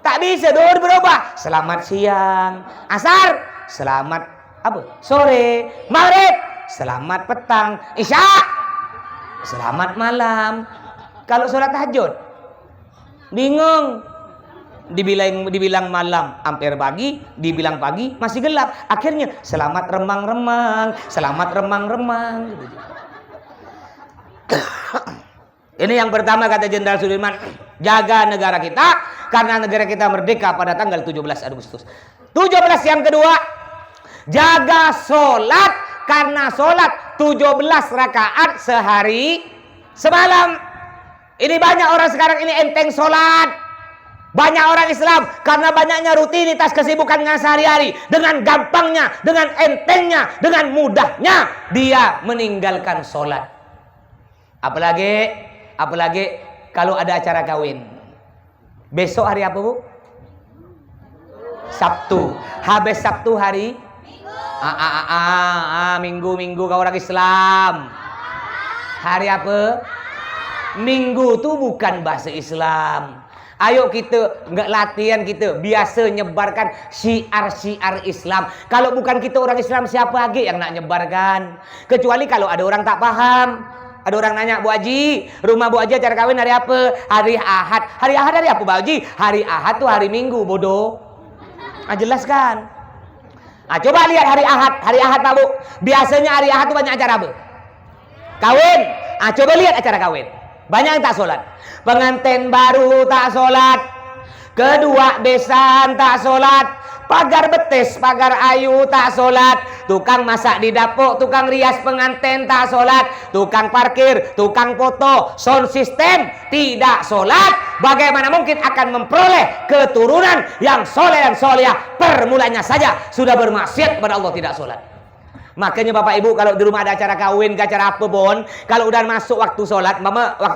Speaker 1: Tak bisa, zuhur berubah. Selamat siang. Asar, selamat sore. Maghrib, selamat petang. Isya, selamat malam. Kalau sholat tahajud, bingung. Dibilang malam, hampir pagi, dibilang pagi, masih gelap. Akhirnya, selamat remang-remang, selamat remang-remang. Ini yang pertama kata Jenderal Sudirman, jaga negara kita, karena negara kita merdeka pada tanggal 17 Agustus. 17 yang kedua, jaga sholat, karena sholat 17 rakaat sehari semalam. Ini banyak orang sekarang ini enteng sholat. Banyak orang Islam karena banyaknya rutinitas kesibukannya sehari-hari, dengan gampangnya, dengan entengnya, dengan mudahnya dia meninggalkan sholat. Apalagi kalau ada acara kawin. Besok hari apa, Bu? Sabtu. Habis Sabtu hari Minggu kau orang Islam. Hari apa? Minggu tuh bukan bahasa Islam. Ayo kita nggak latihan, kita biasa nyebarkan syiar-syiar Islam. Kalau bukan kita orang Islam, siapa lagi yang nak nyebarkan? Kecuali kalau ada orang tak paham. Ada orang nanya, Bu Haji, rumah Bu Haji acara kawin hari apa? Hari Ahad. Hari Ahad hari apa, Bu Haji? Hari Ahad tuh hari Minggu, bodoh. Jelaskan. Coba lihat hari Ahad. Hari Ahad, Pak Bu. Biasanya hari Ahad tuh banyak acara apa? Kawin. Coba lihat acara kawin. Banyak yang tak sholat. Pengantin baru tak sholat. Kedua besan tak sholat. Pagar betis, pagar ayu tak sholat. Tukang masak di dapur, tukang rias pengantin tak sholat. Tukang parkir, tukang foto, sound system tidak sholat. Bagaimana mungkin akan memperoleh keturunan yang soleh dan solehah? Permulanya saja sudah bermaksiat kepada Allah, tidak sholat. Makanya Bapak Ibu, kalau di rumah ada acara kawin, acara apa pun, kalau udah masuk waktu sholat,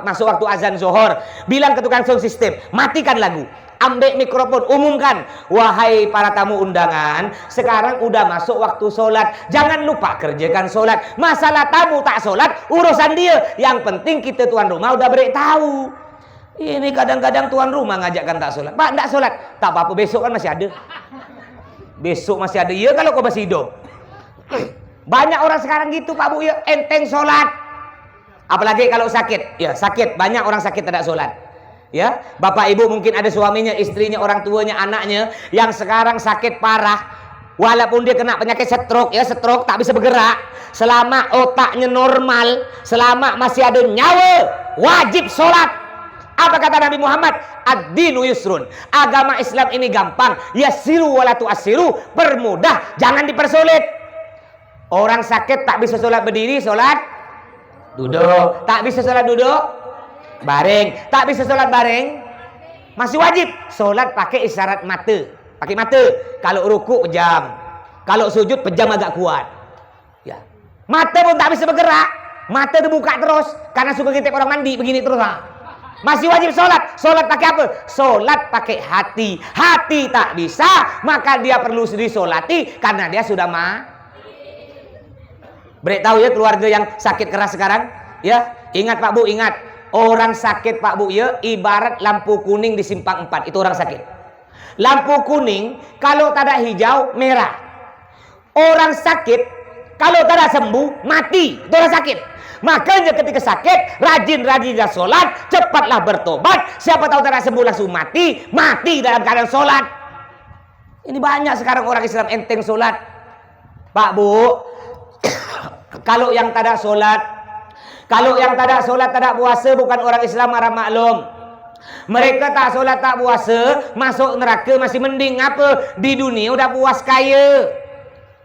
Speaker 1: masuk waktu azan zuhur, bilang ke tukang sound system, matikan lagu, ambil mikrofon, umumkan, wahai para tamu undangan, sekarang udah masuk waktu sholat, jangan lupa kerjakan sholat. Masalah tamu tak sholat, urusan dia. Yang penting kita tuan rumah udah beritahu. Ini kadang-kadang tuan rumah ngajakkan tak sholat. Pak, tak sholat, tak apa-apa, besok kan masih ada. Besok masih ada, iya kalau kau masih hidup. Banyak orang sekarang gitu, Pak Bu, ya, enteng sholat. Apalagi kalau sakit. Ya, sakit. Banyak orang sakit tidak sholat. Ya, Bapak Ibu mungkin ada suaminya, istrinya, orang tuanya, anaknya yang sekarang sakit parah. Walaupun dia kena penyakit stroke, ya, stroke tak bisa bergerak. Selama otaknya normal, selama masih ada nyawa, wajib sholat. Apa kata Nabi Muhammad? Ad-dinu yusrun. Agama Islam ini gampang. Yassiru wala tu'assiru. Permudah, jangan dipersulit. Orang sakit tak bisa sholat berdiri, sholat duduk. Tak bisa sholat duduk, baring. Tak bisa sholat baring, masih wajib sholat pakai isyarat mata. Pakai mata. Kalau ruku pejam, kalau sujud pejam agak kuat. Ya. Mata pun tak bisa bergerak. Mata terbuka terus karena suka ngintip orang mandi begini terus. Masih wajib sholat. Sholat pakai apa? Sholat pakai hati. Hati tak bisa, maka dia perlu disolati karena dia sudah Beritahu ya keluarga yang sakit keras sekarang, ya, ingat Pak Bu, ingat, orang sakit Pak Bu ya ibarat lampu kuning di simpang 4, itu orang sakit. Lampu kuning kalau tak ada hijau, merah. Orang sakit kalau tak ada sembuh, mati, itu orang sakit. Makanya ketika sakit, rajin-rajinlah sholat, cepatlah bertobat. Siapa tahu tak sembuh langsung mati dalam keadaan sholat. Ini banyak sekarang orang Islam enteng sholat. Pak Bu, kalau yang tak ada sholat, tak ada puasa, bukan orang Islam, marah maklum. Mereka tak sholat tak puasa, masuk neraka masih mending. Apa? Di dunia udah puas kaya.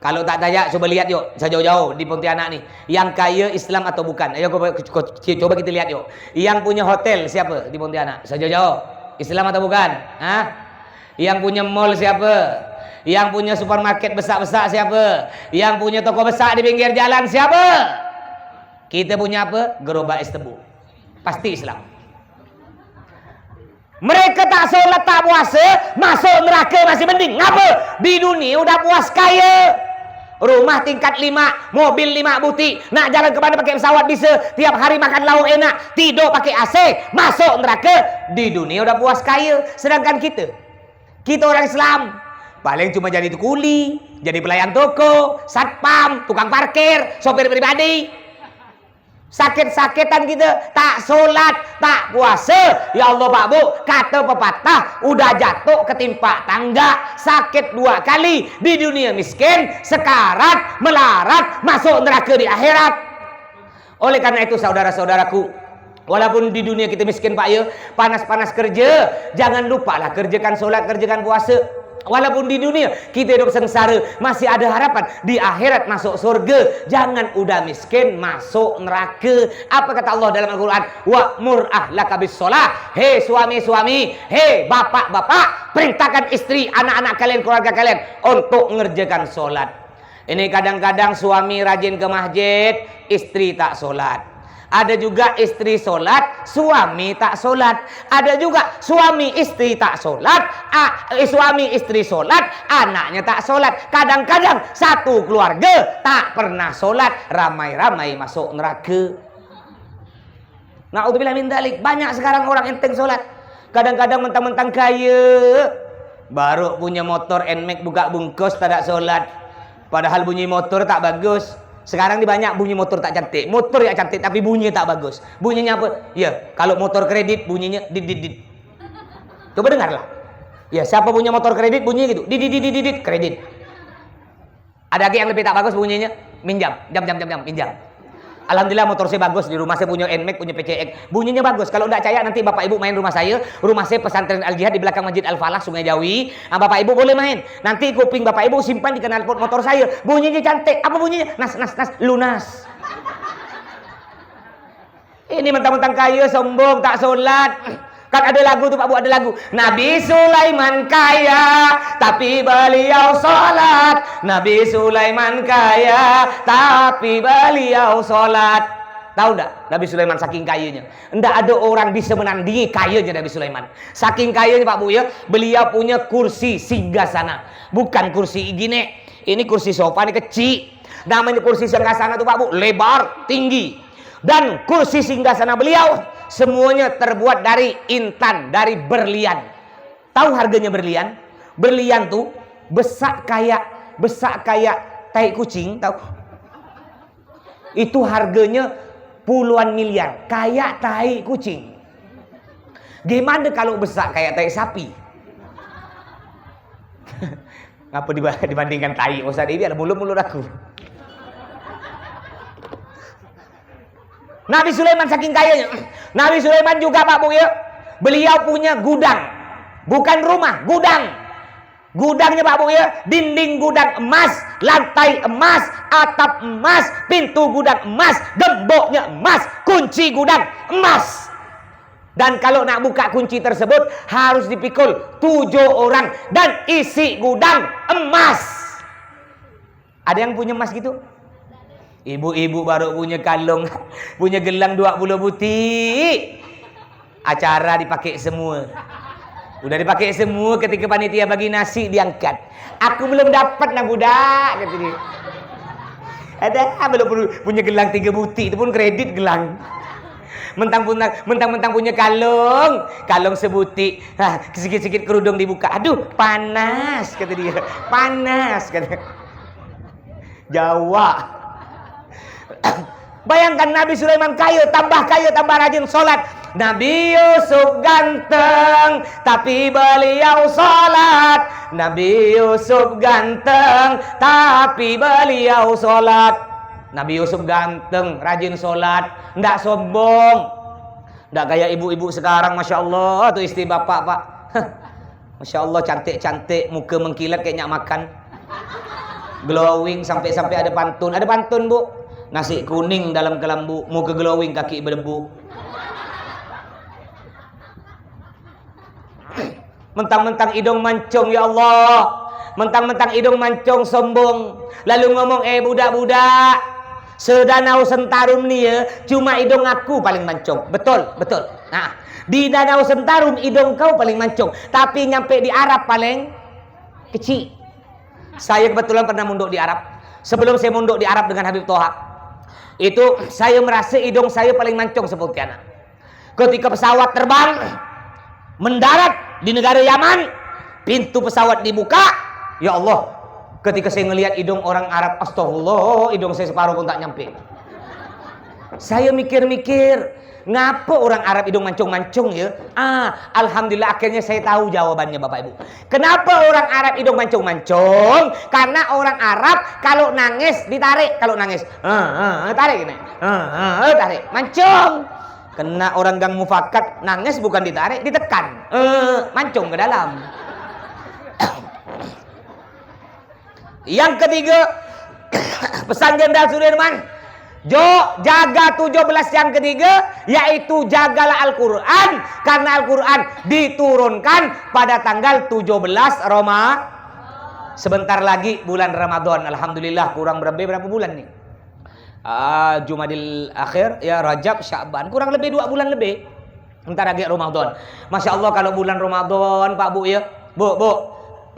Speaker 1: Kalau tak tanya, coba lihat yuk, sejauh-jauh di Pontianak nih. Yang kaya Islam atau bukan? Ayo coba kita lihat yuk. Yang punya hotel siapa di Pontianak? Sejauh-jauh. Islam atau bukan? Hah? Yang punya mall siapa? Yang punya supermarket besar-besar siapa? Yang punya toko besar di pinggir jalan siapa? Kita punya apa? Gerobak es tebu. Pasti Islam. Mereka tak sholat tak puasa, masuk neraka masih mending. Ngapa? Di dunia udah puas kaya. Rumah tingkat 5, mobil 5 butik, nak jalan ke mana pakai pesawat bisa, tiap hari makan lauk enak, tidur pakai AC, masuk neraka. Di dunia udah puas kaya. Sedangkan kita orang Islam paling cuma jadi kuli, jadi pelayan toko, satpam, tukang parkir, sopir pribadi. Sakit-sakitan kita, tak sholat, tak puasa. Ya Allah Pak Bu, kata pepatah, udah jatuh ketimpa tangga, sakit 2 kali, di dunia miskin, sekarat, melarat, masuk neraka di akhirat. Oleh karena itu saudara-saudaraku, walaupun di dunia kita miskin Pak ya, panas-panas kerja, jangan lupalah kerjakan sholat, kerjakan puasa. Walaupun di dunia kita hidup sengsara, masih ada harapan di akhirat masuk surga. Jangan udah miskin masuk neraka. Apa kata Allah dalam Al-Quran? Wa'mur ahlaka bis-shalah. Hei suami-suami, hei bapak-bapak, perintahkan istri, anak-anak kalian, keluarga kalian untuk mengerjakan sholat. Ini kadang-kadang suami rajin ke masjid, istri tak sholat. Ada juga istri sholat, suami tak sholat. Ada juga suami istri tak sholat, suami istri sholat, anaknya tak sholat. Kadang-kadang satu keluarga tak pernah sholat, ramai-ramai masuk neraka. Na'udzubillah min dzalik. Banyak sekarang orang enteng sholat. Kadang-kadang mentang-mentang kaya, baru punya motor NMAX buka bungkus tak ada sholat. Padahal bunyi motor tak bagus. Sekarang di banyak bunyi motor tak cantik. Motor ya cantik tapi bunyinya tak bagus. Bunyinya apa? Ya, kalau motor kredit bunyinya dit. Coba dengarlah. Ya, siapa punya motor kredit bunyinya gitu. Dit kredit. Ada lagi yang lebih tak bagus bunyinya minjam, jam minjam. Alhamdulillah motor saya bagus, di rumah saya punya NMAX, punya PCX. Bunyinya bagus. Kalau enggak percaya nanti Bapak Ibu main rumah saya pesantren Al-Jihad di belakang Masjid Al-Falah Sungai Jawi. Bapak Ibu boleh main. Nanti kuping Bapak Ibu simpan di knalpot motor saya. Bunyinya cantik. Apa bunyinya? Nas lunas. Ini mentang-mentang kaya sombong tak sholat. Kan ada lagu tuh Pak Bu, ada lagu. Nabi Sulaiman kaya, tapi beliau sholat. Nabi Sulaiman kaya, tapi beliau sholat. Tahu enggak? Nabi Sulaiman saking kayanya. Enggak ada orang bisa menandingi kayanya Nabi Sulaiman. Saking kayanya Pak Bu ya, beliau punya kursi singgasana. Bukan kursi gini. Ini kursi sofa ini kecil. Namanya kursi singgasana tuh Pak Bu, lebar, tinggi. Dan kursi singgasana beliau semuanya terbuat dari intan, dari berlian. Tahu harganya berlian? Berlian tuh besar kayak tai kucing, tahu? Itu harganya puluhan miliar, kayak tai kucing. Gimana kalau besar kayak tai sapi? Ngapa dibandingkan tai? Ustaz ini ada mulut-mulut aku. Nabi Sulaiman saking kayanya. Nabi Sulaiman juga Pak Bu ya, beliau punya gudang. Bukan rumah, gudang. Gudangnya Pak Bu ya, dinding gudang emas, lantai emas, atap emas, pintu gudang emas, gemboknya emas, kunci gudang emas. Dan kalau nak buka kunci tersebut harus dipikul 7 orang dan isi gudang emas. Ada yang punya emas gitu? Ibu-ibu baru punya kalung, punya gelang 20 butik. Acara dipakai semua. Udah dipakai semua, ketika panitia bagi nasi diangkat. Aku belum dapat nak budak, kata dia. Ada belum punya gelang 3 butik, itu pun kredit gelang. Mentang-mentang punya kalung sebutik. Sikit-sikit kerudung dibuka. Aduh, panas kata dia. Panas kata. Jawa. Bayangkan Nabi Sulaiman kaya, tambah rajin sholat. Nabi Yusuf ganteng, tapi beliau sholat. Nabi Yusuf ganteng, tapi beliau sholat. Nabi Yusuf ganteng, rajin sholat, ndak sombong. Ndak kayak ibu-ibu sekarang, Masya Allah, tuh istri bapak, Pak. Masya Allah, cantik-cantik, muka mengkilat kayak nyak makan. Glowing, sampai-sampai ada pantun. Ada pantun, Bu. Nasi kuning dalam kelambu, muka glowing, kaki berdebu. Mentang-mentang hidung mancung, ya Allah. Mentang-mentang hidung mancung sombong. Lalu ngomong, budak-budak, sedanau Sentarum nih ya, cuma hidung aku paling mancung. Betul, betul. Nah, di Danau Sentarum hidung kau paling mancung, tapi nyampe di Arab paling kecil. Saya kebetulan pernah mondok di Arab. Sebelum saya mondok di Arab dengan Habib Toha, itu saya merasa hidung saya paling mancung seperti anak. Ketika pesawat terbang mendarat di negara Yaman, pintu pesawat dibuka, ya Allah, ketika saya ngelihat hidung orang Arab, astagfirullah, hidung saya separuh pun tak nyampe. Saya mikir-mikir, ngapa orang Arab hidung mancung-mancung ya? Alhamdulillah akhirnya saya tahu jawabannya, Bapak Ibu. Kenapa orang Arab hidung mancung-mancung? Karena orang Arab kalau nangis ditarik, kalau nangis, tarik gini, tarik, mancung. Kena orang gang mufakat nangis bukan ditarik, ditekan, mancung ke dalam. Yang ketiga, pesan Jenderal Sudirman, jaga 17 yang ketiga, yaitu jagalah Al-Quran, karena Al-Quran diturunkan pada tanggal 17 Ramadan. Sebentar lagi bulan Ramadan, alhamdulillah, kurang berapa bulan nih? Jumadil Akhir, ya Rajab, Sya'ban, kurang lebih 2 bulan lebih. Entar lagi Ramadan. Masya Allah, kalau bulan Ramadan, Pak Bu ya, Bu,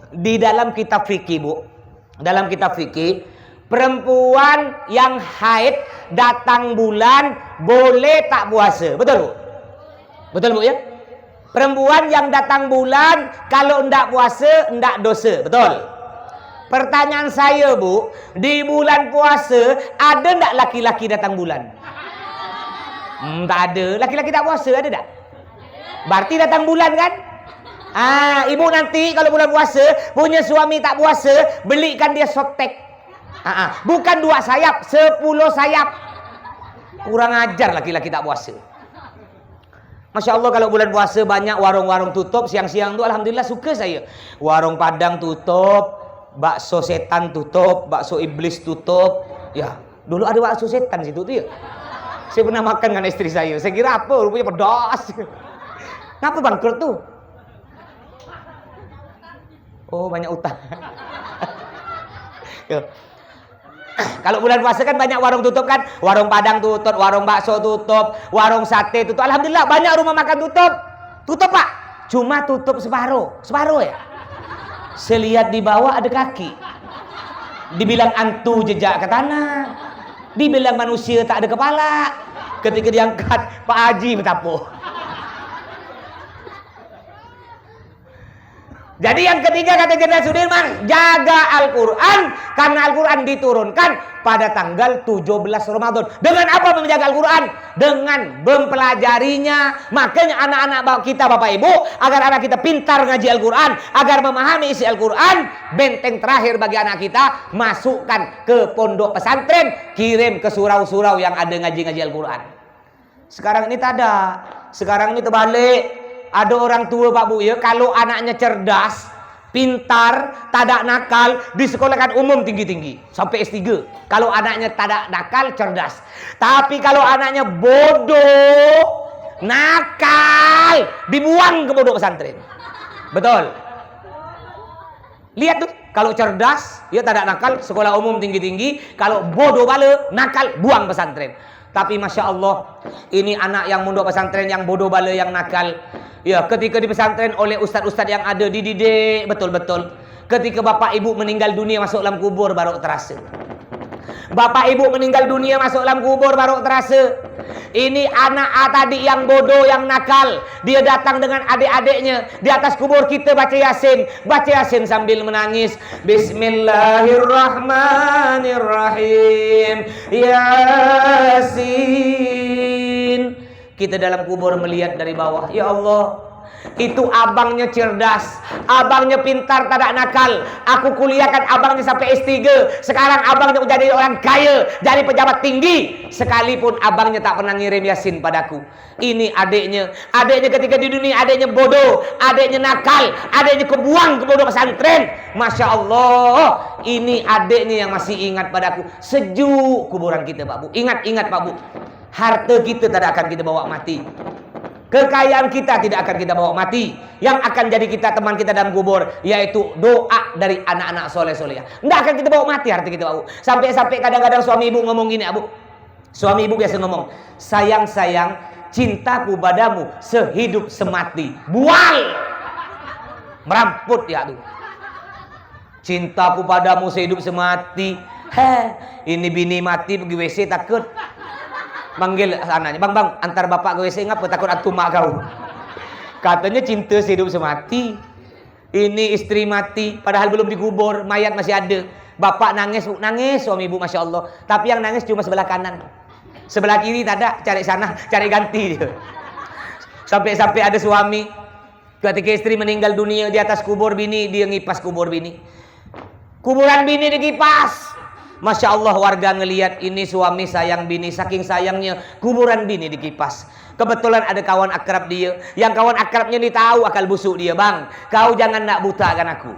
Speaker 1: di dalam kitab fikih, Bu, dalam kitab fikih, perempuan yang haid datang bulan boleh tak puasa. Betul, Bu? Betul, Bu ya? Perempuan yang datang bulan kalau enggak puasa enggak dosa. Betul? Pertanyaan saya, Bu, di bulan puasa ada enggak laki-laki datang bulan? Tak ada. Laki-laki tak puasa ada tak? Berarti datang bulan kan? Ibu nanti kalau bulan puasa punya suami tak puasa, belikan dia softtek. Bukan 2 sayap, 10 sayap. Kurang ajar laki-laki tak puasa. Masya Allah, kalau bulan puasa banyak warung-warung tutup. Siang-siang tuh alhamdulillah suka saya. Warung Padang tutup, bakso setan tutup, bakso iblis tutup. Ya, dulu ada bakso setan situ tuh ya. Saya pernah makan dengan istri saya. Saya kira apa? Rupanya pedas. Kenapa bangkrut tuh? Oh, banyak utang. Kalau bulan puasa kan banyak warung tutup kan, warung Padang tutup, warung bakso tutup, warung sate tutup. Alhamdulillah banyak rumah makan tutup Pak. Cuma tutup separuh ya. Selihat di bawah ada kaki. Dibilang antu jejak ke tanah. Dibilang manusia tak ada kepala. Ketika diangkat Pak Haji bertapuh. Jadi yang ketiga kata Jenderal Sudirman, jaga Al-Quran, karena Al-Quran diturunkan pada tanggal 17 Ramadan. Dengan apa menjaga Al-Quran? Dengan mempelajarinya. Makanya anak-anak kita, Bapak Ibu, agar anak kita pintar ngaji Al-Quran, agar memahami isi Al-Quran, benteng terakhir bagi anak kita, masukkan ke pondok pesantren, kirim ke surau-surau yang ada ngaji-ngaji Al-Quran. Sekarang ini tak ada. Sekarang ini terbalik. Ada orang tua, Pak Bu ya, kalau anaknya cerdas, pintar, tak ada nakal, disekolahkan umum tinggi-tinggi sampai S3. Kalau anaknya tak ada nakal, cerdas. Tapi kalau anaknya bodoh, nakal, dibuang ke pondok pesantren. Betul. Lihat tuh, kalau cerdas, ya tak ada nakal, sekolah umum tinggi-tinggi. Kalau bodoh bala, nakal, buang pesantren. Tapi Masya Allah, ini anak yang mondok pesantren, yang bodoh bala, yang nakal. Ya, ketika di pesantren oleh ustadz-ustadz yang ada dididik betul-betul. Ketika bapak ibu meninggal dunia masuk dalam kubur baru terasa. Bapak ibu meninggal dunia masuk dalam kubur baru terasa. Ini anak tadi yang bodoh, yang nakal, dia datang dengan adik-adiknya di atas kubur kita baca Yasin sambil menangis. Bismillahirrahmanirrahim. Yasin. Kita dalam kubur melihat dari bawah, ya Allah, itu abangnya cerdas, abangnya pintar, tak ada nakal. Aku kuliahkan abangnya sampai S3. Sekarang abangnya menjadi orang kaya, jadi pejabat tinggi. Sekalipun abangnya tak pernah ngirim Yasin padaku. Ini adiknya ketika di dunia adiknya bodoh, adiknya nakal, adiknya kebuang ke pondok pesantren. Masya Allah, ini adiknya yang masih ingat padaku. Sejuk kuburan kita Pak Bu. Ingat Pak Bu, harta kita tidak akan kita bawa mati. Kekayaan kita tidak akan kita bawa mati. Yang akan jadi kita teman kita dalam kubur yaitu doa dari anak-anak soleh-soleh. Tidak akan kita bawa mati harta kita, Bu. Sampai-sampai kadang-kadang suami ibu ngomong gini, Bu. Suami ibu biasa ngomong, sayang, cintaku padamu sehidup semati. Bual! Meramput ya tuh. Cintaku padamu sehidup semati. Ini bini mati pergi WC takut. Panggil anaknya, bang, antar bapak ke WC ngapa takut antum mak kau. Katanya cinta sehidup semati. Ini istri mati, padahal belum dikubur, mayat masih ada. Bapak nangis, suami ibu masya Allah. Tapi yang nangis cuma sebelah kanan, sebelah kiri tak ada, cari sana, cari ganti dia. Sampai-sampai ada suami, ketika istri meninggal dunia di atas kubur bini, dia ngipas kubur bini. Kuburan bini dikipas. Masya Allah, warga ngelihat ini suami sayang bini, saking sayangnya kuburan bini dikipas. Kebetulan ada kawan akrab dia, yang kawan akrabnya ini tahu akal busuk dia. Bang, kau jangan nak butakan aku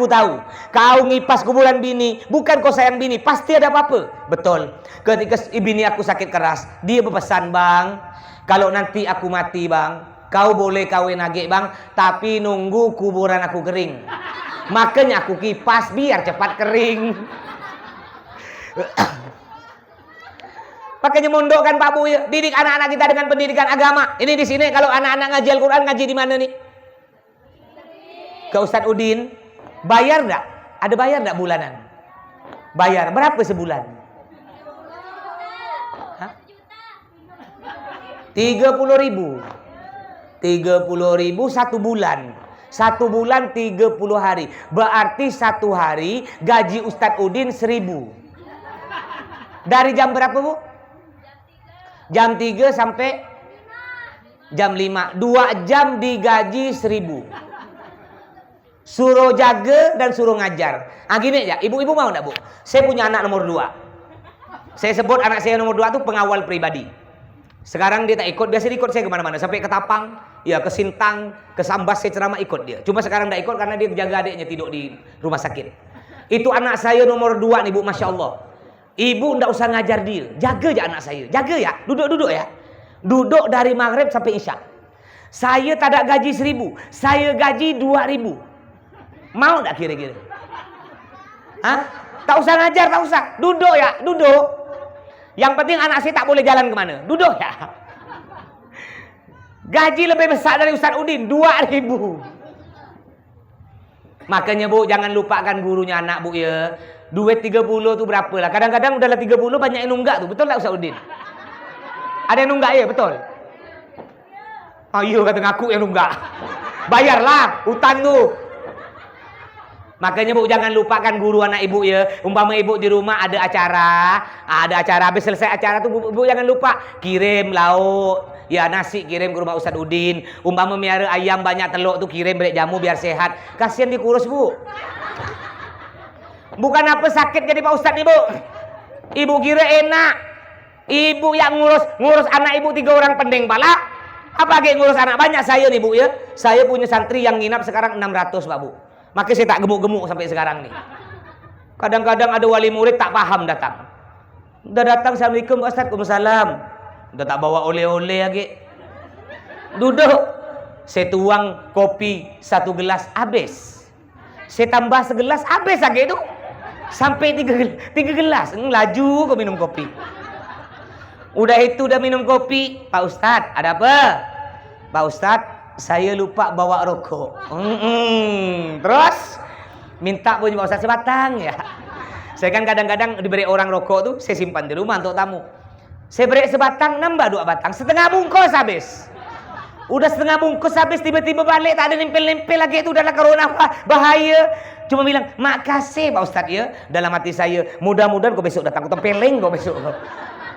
Speaker 1: tahu kau ngipas kuburan bini, bukan kau sayang bini, pasti ada apa-apa. Betul, ketika bini aku sakit keras, dia berpesan, bang, kalau nanti aku mati bang, kau boleh kawin lagi bang, tapi nunggu kuburan aku kering. Makanya aku kipas biar cepat kering. Makanya mondokkan Pak Bu ya, didik anak-anak kita dengan pendidikan agama. Ini di sini kalau anak-anak ngaji Al-Quran, ngaji di mana nih? Ke Ustadz Udin. Bayar enggak? Ada bayar enggak bulanan? Bayar berapa sebulan? Hah? 30.000. 30.000 satu bulan. Satu bulan 30 hari. Berarti satu hari gaji Ustadz Udin 1.000. Dari jam berapa Bu? Jam 3 sampai jam 5. 2 jam digaji 1.000. Suruh jaga dan suruh ngajar. Gini ya, ibu-ibu mau enggak Bu? Saya punya anak nomor 2. Saya sebut anak saya nomor 2 itu pengawal pribadi. Sekarang dia tak ikut, biasa ikut saya kemana-mana. Sampai ke Tapang, ya ke Sintang, ke Sambas saya ceramah ikut dia. Cuma sekarang tak ikut karena dia jaga adiknya tidur di rumah sakit. Itu anak saya nomor 2 nih Bu, Masya Allah. Ibu ndak usah ngajar dia, jaga aja anak saya, jaga ya, duduk ya, duduk dari maghrib sampai isya. Saya tak ada gaji 1.000, saya gaji 2.000. Mau ndak kira-kira? Hah? Tak usah ngajar, tak usah, duduk ya, duduk. Yang penting anak saya tak boleh jalan kemana, duduk ya. Gaji lebih besar dari Ustadz Udin, 2.000. Makanya Bu, jangan lupakan gurunya anak Bu ya. Duit 30 tuh berapa lah. Kadang-kadang udahlah 30 banyak yang nunggak tuh. Betul tak Ustaz Udin? Ada yang nunggak ya? Betul? Oh iya, kata ngaku yang nunggak. Bayarlah utang tuh. Makanya Bu, jangan lupakan guru anak ibu ya. Umpama ibu di rumah ada acara. Habis selesai acara tuh Bu jangan lupa kirim lauk. Ya nasi kirim ke rumah Ustaz Udin. Umpama miara ayam banyak telur tuh kirim beri jamu biar sehat. Kasihan dikurus Bu. Bukan apa sakit jadi Pak Ustadz nih Bu. Ibu kira enak. Ibu yang ngurus anak ibu 3 orang pendeng pala. Apa lagi ngurus anak banyak saya nih Bu ya. Saya punya santri yang nginap sekarang 600 Pak Bu. Makanya saya tak gemuk-gemuk sampai sekarang nih. Kadang-kadang ada wali murid tak paham datang. Udah datang, Assalamualaikum Pak Ustadz. Waalaikumsalam. Udah tak bawa oleh-oleh lagi. Duduk. Saya tuang kopi 1 gelas habis. Saya tambah segelas habis lagi itu. Sampai 3 gelas. Laju kau minum kopi. Udah itu udah minum kopi. Pak Ustadz, ada apa? Pak Ustadz, saya lupa bawa rokok. Terus minta punya Pak Ustadz sebatang ya. Saya kan kadang-kadang diberi orang rokok tuh, saya simpan di rumah untuk tamu. Saya beri sebatang, nambah 2 batang, setengah bungkus habis. Udah setengah bungkus habis, tiba-tiba balik tak ada nempel-nempel lagi, itu adalah corona, bahaya. Cuma bilang, makasih Pak Ustadz ya. Dalam hati saya, mudah-mudahan kau besok datang, kau tempeleng kau besok.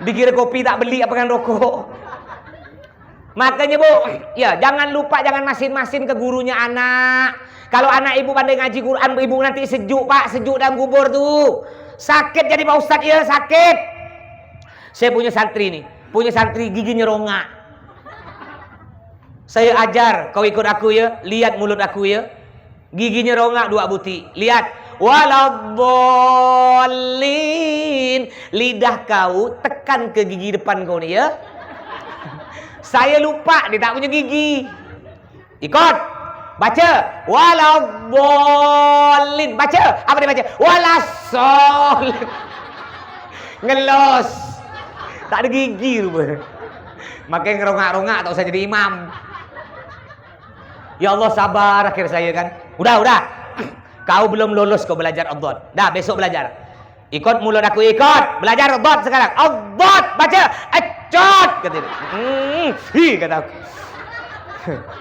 Speaker 1: Dikira kopi tak beli apa kan rokok. Makanya Bu, ya jangan lupa, jangan masin-masin ke gurunya anak. Kalau anak ibu pandai ngaji Quran, ibu nanti sejuk Pak, sejuk dalam kubur tuh. Sakit jadi Pak Ustadz ya, sakit. Saya punya santri nih, punya santri giginya rongak. Saya ajar, kau ikut aku ya, lihat mulut aku ya. Giginya rongak 2 buti. Lihat, waladhdallin. Lidah kau tekan ke gigi depan kau nih ya. Saya lupa, dia tak punya gigi. Ikut. Baca. Waladhdallin. Baca. Apa dia baca? Walasolin. Ngelos. Tak ada gigi rupanya. Makanya ngerongak-rongak tak usah jadi imam. Ya Allah, sabar akhir saya kan. Udah. Kau belum lulus kau belajar ad-dhad. Dah besok belajar. Ikut mulut aku, ikut. Belajar ad-dhad sekarang. Ad-dhad, baca. Acot kata dia. Kata aku.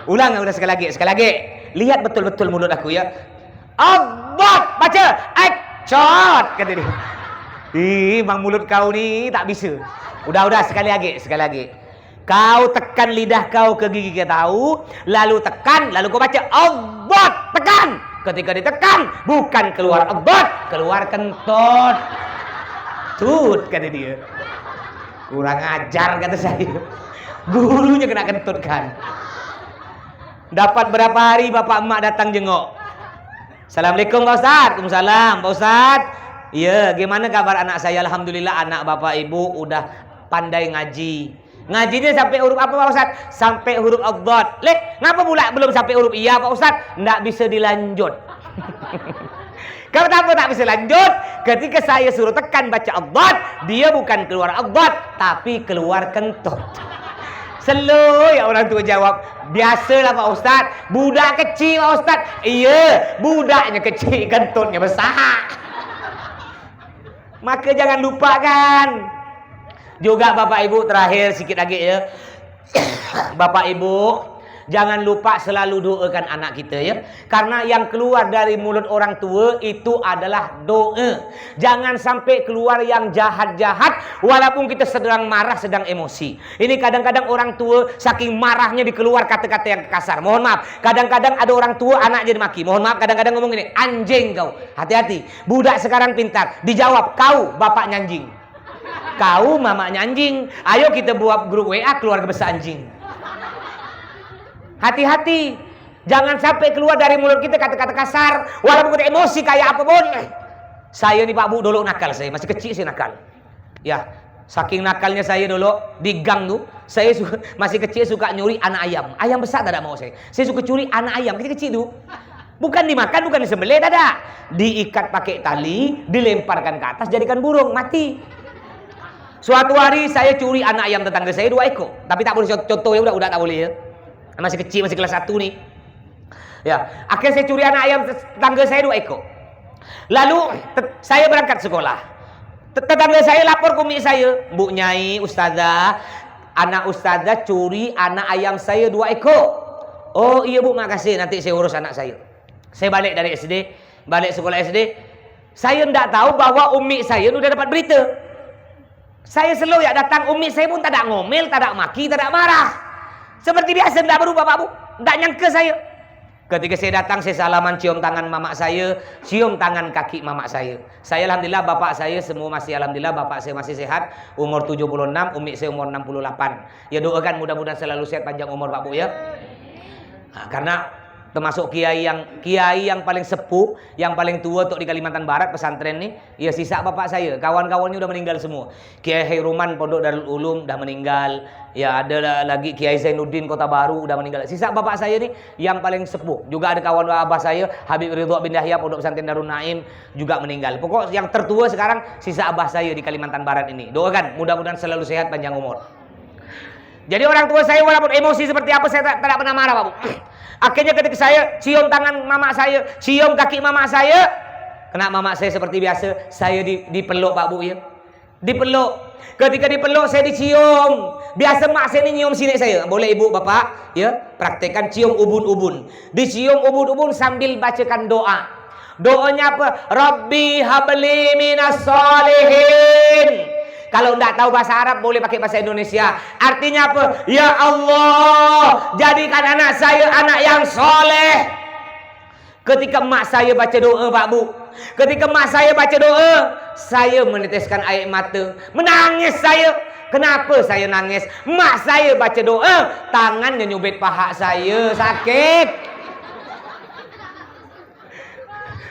Speaker 1: Ulang udah sekali lagi. Lihat betul-betul mulut aku ya. Ad-dhad, baca. Acot kata dia. Bang mulut kau ni tak bisa. Udah sekali lagi. Kau tekan lidah kau ke gigi kau, lalu tekan, lalu kau baca ad-dhad, tekan. Ketika ditekan, bukan keluar ad-dhad, keluar kentut. Tut kata dia. Kurang ajar kata saya. Gurunya kena kentut kan. Dapat berapa hari bapak emak datang jenguk. Assalamualaikum Pak Ustadz. Waalaikumsalam Pak Ustadz. Iya, gimana kabar anak saya? Alhamdulillah anak bapak ibu udah pandai ngaji. Ngajinya sampai huruf apa Pak Ustadz? Sampai huruf ad-dhad. Ngapa pula belum sampai huruf iya Pak Ustadz? Nggak bisa dilanjut. Kenapa tak bisa lanjut? Ketika saya suruh tekan baca ad-dhad, dia bukan keluar ad-dhad, tapi keluar kentut. Slow ya orang tua jawab. Biasalah Pak Ustadz, budak kecil Pak Ustadz. Iya, budaknya kecil, kentutnya besar. Maka jangan lupakan. Juga Bapak Ibu, terakhir sikit lagi ya. Bapak Ibu, jangan lupa selalu doakan anak kita ya. Karena yang keluar dari mulut orang tua itu adalah doa. Jangan sampai keluar yang jahat-jahat walaupun kita sedang marah, sedang emosi. Ini kadang-kadang orang tua saking marahnya dikeluar kata-kata yang kasar. Mohon maaf, kadang-kadang ada orang tua anak jadi maki. Mohon maaf, kadang-kadang ngomong gini, anjing kau. Hati-hati, budak sekarang pintar. Dijawab, kau bapaknya anjing. Kau mamanya anjing. Ayo kita buat grup WA keluarga besar anjing. Hati-hati. Jangan sampai keluar dari mulut kita kata-kata kasar. Walaupun kita emosi kayak apapun. Saya nih Pak Bu dulu nakal saya. Masih kecil saya nakal. Ya. Saking nakalnya saya dulu di gang tuh. Saya masih kecil suka nyuri anak ayam. Ayam besar tidak mau saya. Saya suka curi anak ayam kecil-kecil tuh. Bukan dimakan, bukan disembelih, tidak. Diikat pakai tali. Dilemparkan ke atas jadikan burung. Mati. Suatu hari saya curi anak ayam tetangga saya 2 ekor. Tapi tak boleh contoh ya, udah tak boleh ya. Masih kecil, masih kelas 1 nih. Ya, akhirnya saya curi anak ayam tetangga saya 2 ekor. Lalu saya berangkat sekolah. Tetangga saya lapor ke umi saya, Bu Nyai, Ustazah, anak Ustazah curi anak ayam saya 2 ekor. Oh iya Bu, makasih, nanti saya urus anak saya. Saya balik dari SD, balik sekolah SD. Saya tidak tahu bahwa umi saya sudah dapat berita. Saya selalu ya datang, umi saya pun tak ada ngomel, tak ada maki, tak ada marah. Seperti biasa, tidak berubah Pak Bu. Tidak nyangka saya. Ketika saya datang, saya salaman, cium tangan mamak saya, cium tangan kaki mamak saya. Saya alhamdulillah, bapak saya semua masih alhamdulillah, bapak saya masih sehat, umur 76, umi saya umur 68. Ya doakan mudah-mudahan selalu sehat panjang umur Pak Bu ya. Nah, karena termasuk kiai yang paling sepuh, yang paling tua untuk di Kalimantan Barat pesantren nih, ya sisa bapak saya, kawan-kawannya udah meninggal semua. Kiai Hairuman Pondok Darul Ulum udah meninggal, ya ada lagi Kiai Zainuddin Kota Baru udah meninggal. Sisa bapak saya nih yang paling sepuh. Juga ada kawan abah saya Habib Ridho bin Yahya Pondok Pesantren Darul Naim juga meninggal. Pokok yang tertua sekarang sisa abah saya di Kalimantan Barat ini. Doakan mudah-mudahan selalu sehat panjang umur. Jadi orang tua saya walaupun emosi seperti apa saya tidak pernah marah Pak Bu. Akhirnya ketika saya cium tangan mama saya, cium kaki mama saya, Kenapa mama saya seperti biasa? Saya dipeluk Pak Bu ya. Dipeluk. Ketika dipeluk saya dicium. Biasa mak saya ni nyium sini saya. Boleh ibu bapak ya praktekkan cium ubun-ubun. Dicium ubun-ubun sambil bacakan doa. Doanya apa? Rabbi habli minas solihin. Kalau tidak tahu bahasa Arab boleh pakai bahasa Indonesia. Artinya apa? Ya Allah, jadikan anak saya anak yang soleh. Ketika mak saya baca doa Pak Bu, ketika mak saya baca doa, saya meneteskan air mata, menangis saya. Kenapa saya nangis? Mak saya baca doa, tangannya nyubit paha saya, sakit.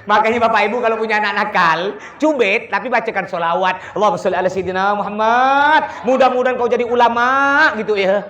Speaker 1: Makanya Bapak Ibu kalau punya anak nakal, cubit tapi bacakan sholawat. Allahumma sholli ala sayyidina Muhammad. Mudah-mudahan kau jadi ulama gitu ya.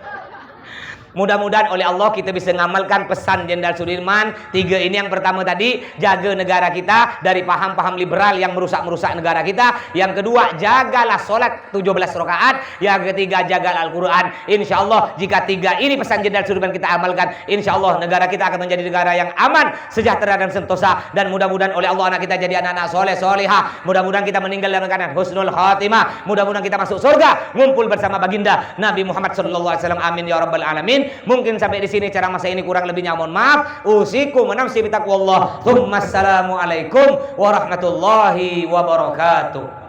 Speaker 1: Mudah-mudahan oleh Allah kita bisa mengamalkan pesan Jenderal Sudirman. 3 ini, yang pertama tadi, jaga negara kita dari paham-paham liberal yang merusak-merusak negara kita. Yang kedua, jagalah sholat 17 rakaat. Yang ketiga, jaga Al-Quran. Insya Allah jika 3 ini pesan Jenderal Sudirman kita amalkan, insya Allah negara kita akan menjadi negara yang aman, sejahtera dan sentosa. Dan mudah-mudahan oleh Allah anak kita jadi anak-anak soleh solehah. Mudah-mudahan kita meninggal dalam keadaan husnul khatimah. Mudah-mudahan kita masuk surga, ngumpul bersama baginda Nabi Muhammad SAW. Amin ya rabbal alamin. Mungkin sampai di sini cara masa ini kurang lebihnya mohon maaf. Usikum wa nafsi bitaqwallah. Assalamualaikum warahmatullahi wabarakatuh.